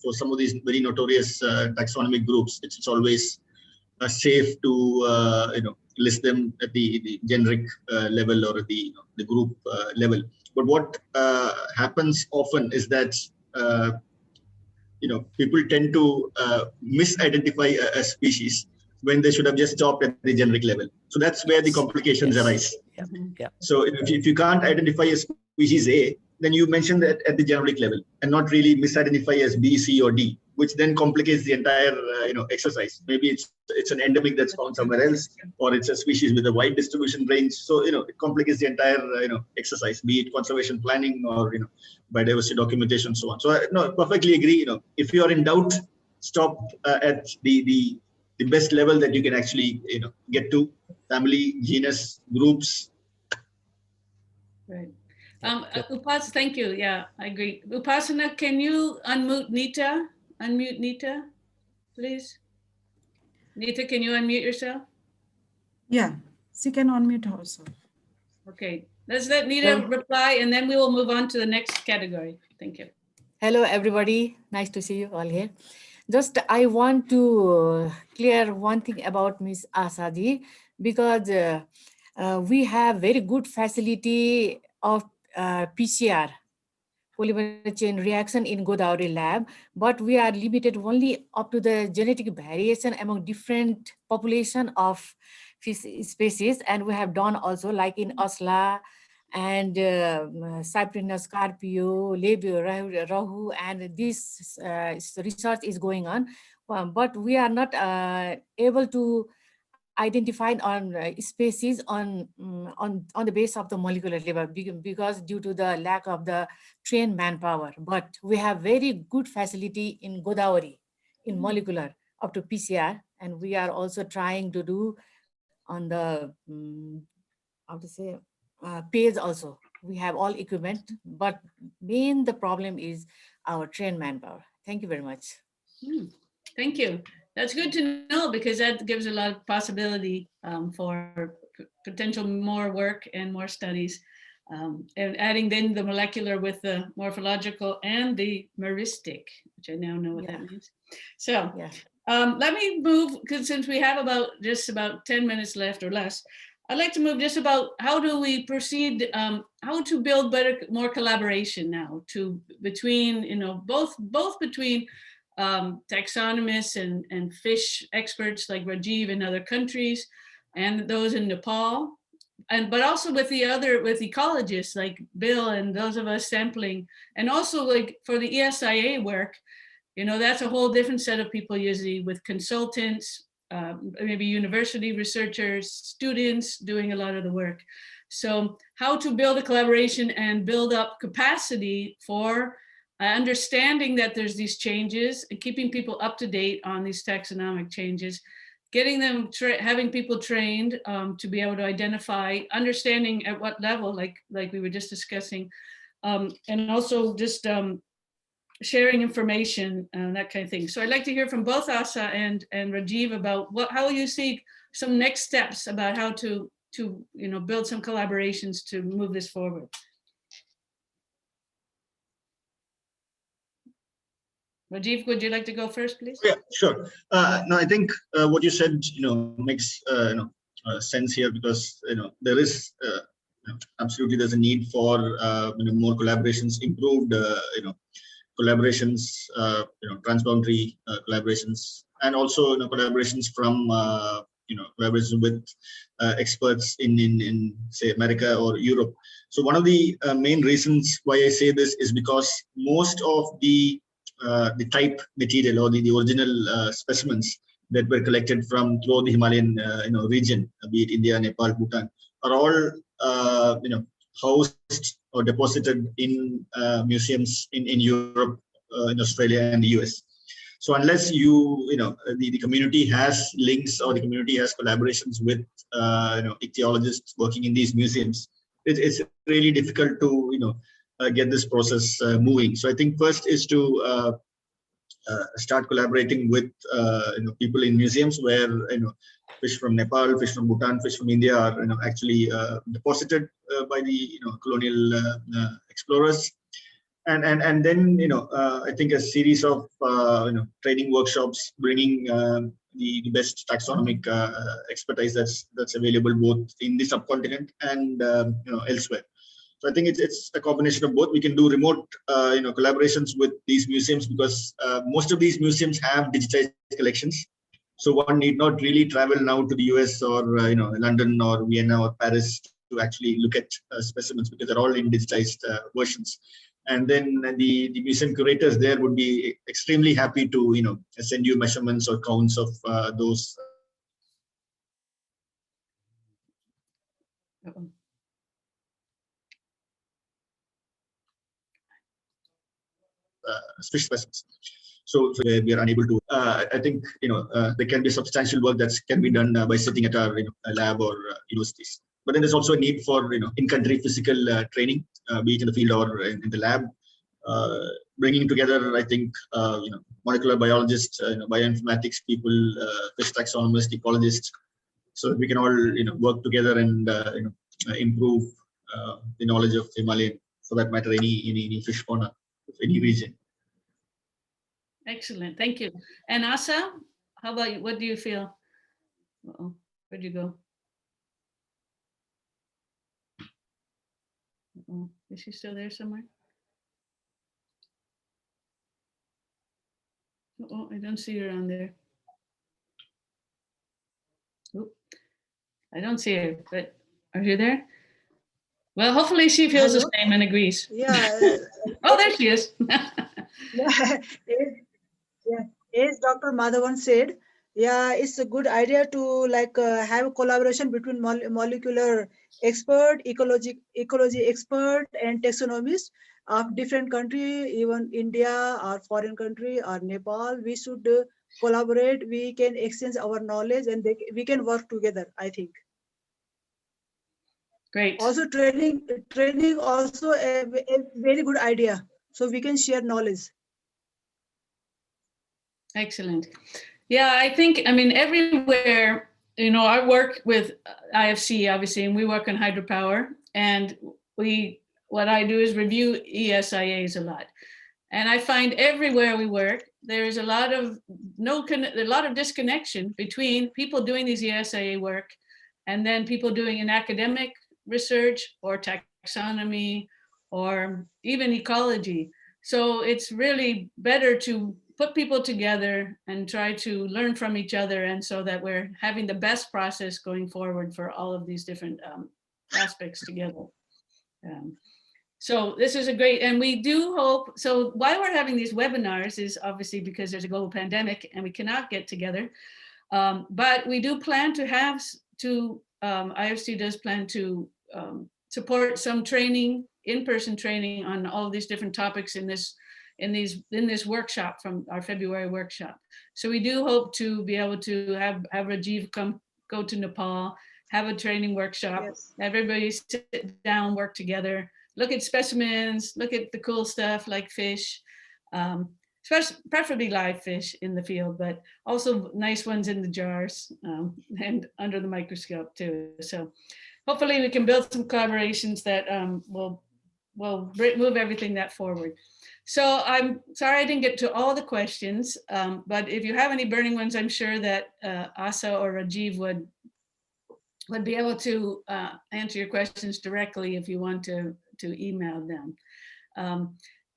for some of these very notorious taxonomic groups, it's always safe to list them at the generic level or at the group level. But what happens often is that people tend to misidentify a species when they should have just stopped at the generic level. So that's where the complications arise. Yeah. So if you can't identify a species A, then you mention that at the generic level and not really misidentify as B, C, or D, which then complicates the entire exercise. Maybe it's an endemic that's found somewhere else, or it's a species with a wide distribution range. So it complicates the entire exercise, be it conservation planning or biodiversity documentation, so on. So no, perfectly agree. If you are in doubt, stop at the best level that you can actually get to: family, genus, groups. Right. Upasana, thank you. Yeah, I agree. Upasana, can you unmute Nita? Unmute Nita, please. Nita, can you unmute yourself? Yeah, she can unmute herself. Okay, let's let Nita reply, and then we will move on to the next category. Thank you. Hello, everybody. Nice to see you all here. Just I want to clear one thing about Ms. Asaji, because we have very good facility of PCR, polymerase chain reaction in Godavari lab, but we are limited only up to the genetic variation among different population of fish species. And we have done also like in Osla and Cyprinus carpio, Labio, Rahu, and this research is going on. But we are not able to identify on species on the base of the molecular level because due to the lack of the trained manpower. But we have very good facility in Godavari in molecular up to PCR, and we are also trying to do on the how to say page also. We have all equipment, but the problem is our trained manpower. Thank you very much. Thank you. That's good to know, because that gives a lot of possibility for potential more work and more studies, and adding then the molecular with the morphological and the meristic, which I now know what that means. So let me move, because since we have just about 10 minutes left or less, I'd like to move just about how do we proceed, how to build better, more collaboration now between, both between taxonomists and fish experts like Rajiv in other countries and those in Nepal, but also with ecologists like Bill and those of us sampling, and also like for the ESIA work, that's a whole different set of people usually with consultants, maybe university researchers, students doing a lot of the work. So how to build a collaboration and build up capacity for understanding that there's these changes and keeping people up to date on these taxonomic changes, getting them, having people trained to be able to identify, understanding at what level, like we were just discussing, and also just sharing information and that kind of thing. So I'd like to hear from both Asa and Rajiv about how you see some next steps about how to build some collaborations to move this forward. Rajiv, would you like to go first, please? Yeah, sure. No, I think what you said, makes sense here, because there is absolutely there's a need for more collaborations, improved collaborations, transboundary collaborations, and also collaborations from collaborations with experts in say America or Europe. So one of the main reasons why I say this is because most of the type material or the original specimens that were collected from throughout the Himalayan region, be it India, Nepal, Bhutan, are all housed or deposited in museums in Europe, in Australia, and the US. So unless the community has links or the community has collaborations with ichthyologists working in these museums, it's really difficult to get this process moving. So I think first is to start collaborating with people in museums where fish from Nepal, fish from Bhutan, fish from India are actually deposited by the colonial explorers, and then I think a series of training workshops, bringing the best taxonomic expertise that's available both in the subcontinent and elsewhere. So I think it's a combination of both. We can do remote collaborations with these museums because most of these museums have digitized collections. So one need not really travel now to the US or London or Vienna or Paris to actually look at specimens, because they're all in digitized versions. And then the museum curators there would be extremely happy to send you measurements or counts of those. Fish specimens. So we are unable to. I think there can be substantial work that can be done by sitting at our lab or universities. But then there's also a need for in-country physical training, be it in the field or in the lab. Bringing together, I think, molecular biologists, bioinformatics people, fish taxonomists, ecologists, so that we can all work together and improve the knowledge of Himalayan, for that matter, any fish fauna of any region. Excellent, thank you. And Asa, how about you? What do you feel? Uh-oh. Where'd you go? Uh-oh. Is she still there somewhere? Oh, I don't see her on there. Oh, I don't see her, but are you there? Well, hopefully she feels the same and agrees. Yeah. Oh, there she is. As Dr. Madhavan said, yeah, it's a good idea to have a collaboration between molecular expert, ecology expert, and taxonomists of different country, even India or foreign country or Nepal. We should collaborate. We can exchange our knowledge, and we can work together, I think. Great. Also, training also a very good idea. So we can share knowledge. Excellent. Yeah, I think, everywhere, I work with IFC, obviously, and we work on hydropower. And what I do is review ESIAs a lot. And I find everywhere we work, there is a lot of disconnection between people doing these ESIA work and then people doing an academic research or taxonomy or even ecology. So it's really better to put people together and try to learn from each other, and so that we're having the best process going forward for all of these different aspects together. So this is a great, and we do hope, so why we're having these webinars is obviously because there's a global pandemic and we cannot get together. But we do plan to have IFC does plan to support some training, in-person training on all of these different topics in this workshop from our February workshop. So we do hope to be able to have Rajiv go to Nepal, have a training workshop, Yes. everybody sit down, work together, look at specimens, look at the cool stuff like fish, preferably live fish in the field, but also nice ones in the jars and under the microscope too. So hopefully we can build some collaborations that will move everything that forward. So I'm sorry I didn't get to all the questions, but if you have any burning ones, I'm sure that Asa or Rajiv would be able to answer your questions directly if you want to email them.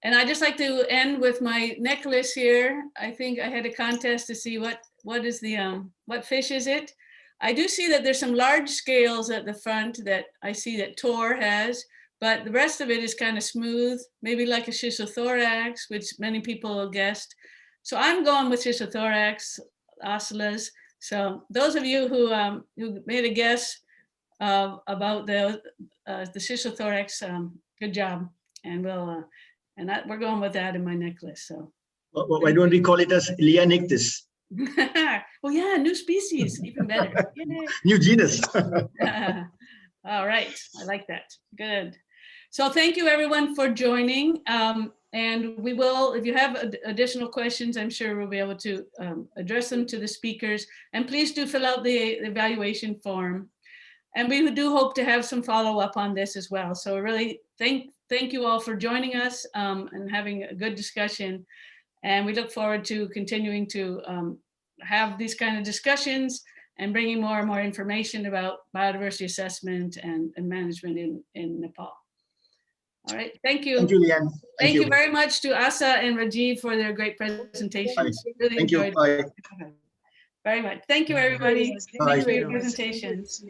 And I just like to end with my necklace here. I think I had a contest to see what is the what fish is it. I do see that there's some large scales at the front that I see that Tor has, but the rest of it is kind of smooth, maybe like a schistothorax, which many people guessed. So I'm going with schistothorax, ocelas. So those of you who made a guess about the schistothorax, good job, and we're going with that in my necklace. So why don't we call it as Lianictis? Well, yeah, new species, even better. New genus. All right, I like that. Good. So thank you everyone for joining. And we will, if you have additional questions, I'm sure we'll be able to address them to the speakers. And please do fill out the evaluation form. And we do hope to have some follow-up on this as well. So really thank you all for joining us and having a good discussion. And we look forward to continuing to have these kind of discussions and bringing more and more information about biodiversity assessment and management in Nepal. All right, thank you. Thank you, Leanne. Thank you very much to Asa and Rajiv for their great presentations. Really Thank you. enjoyed Bye. it very much. Thank you, everybody. Bye. Thanks for your presentations.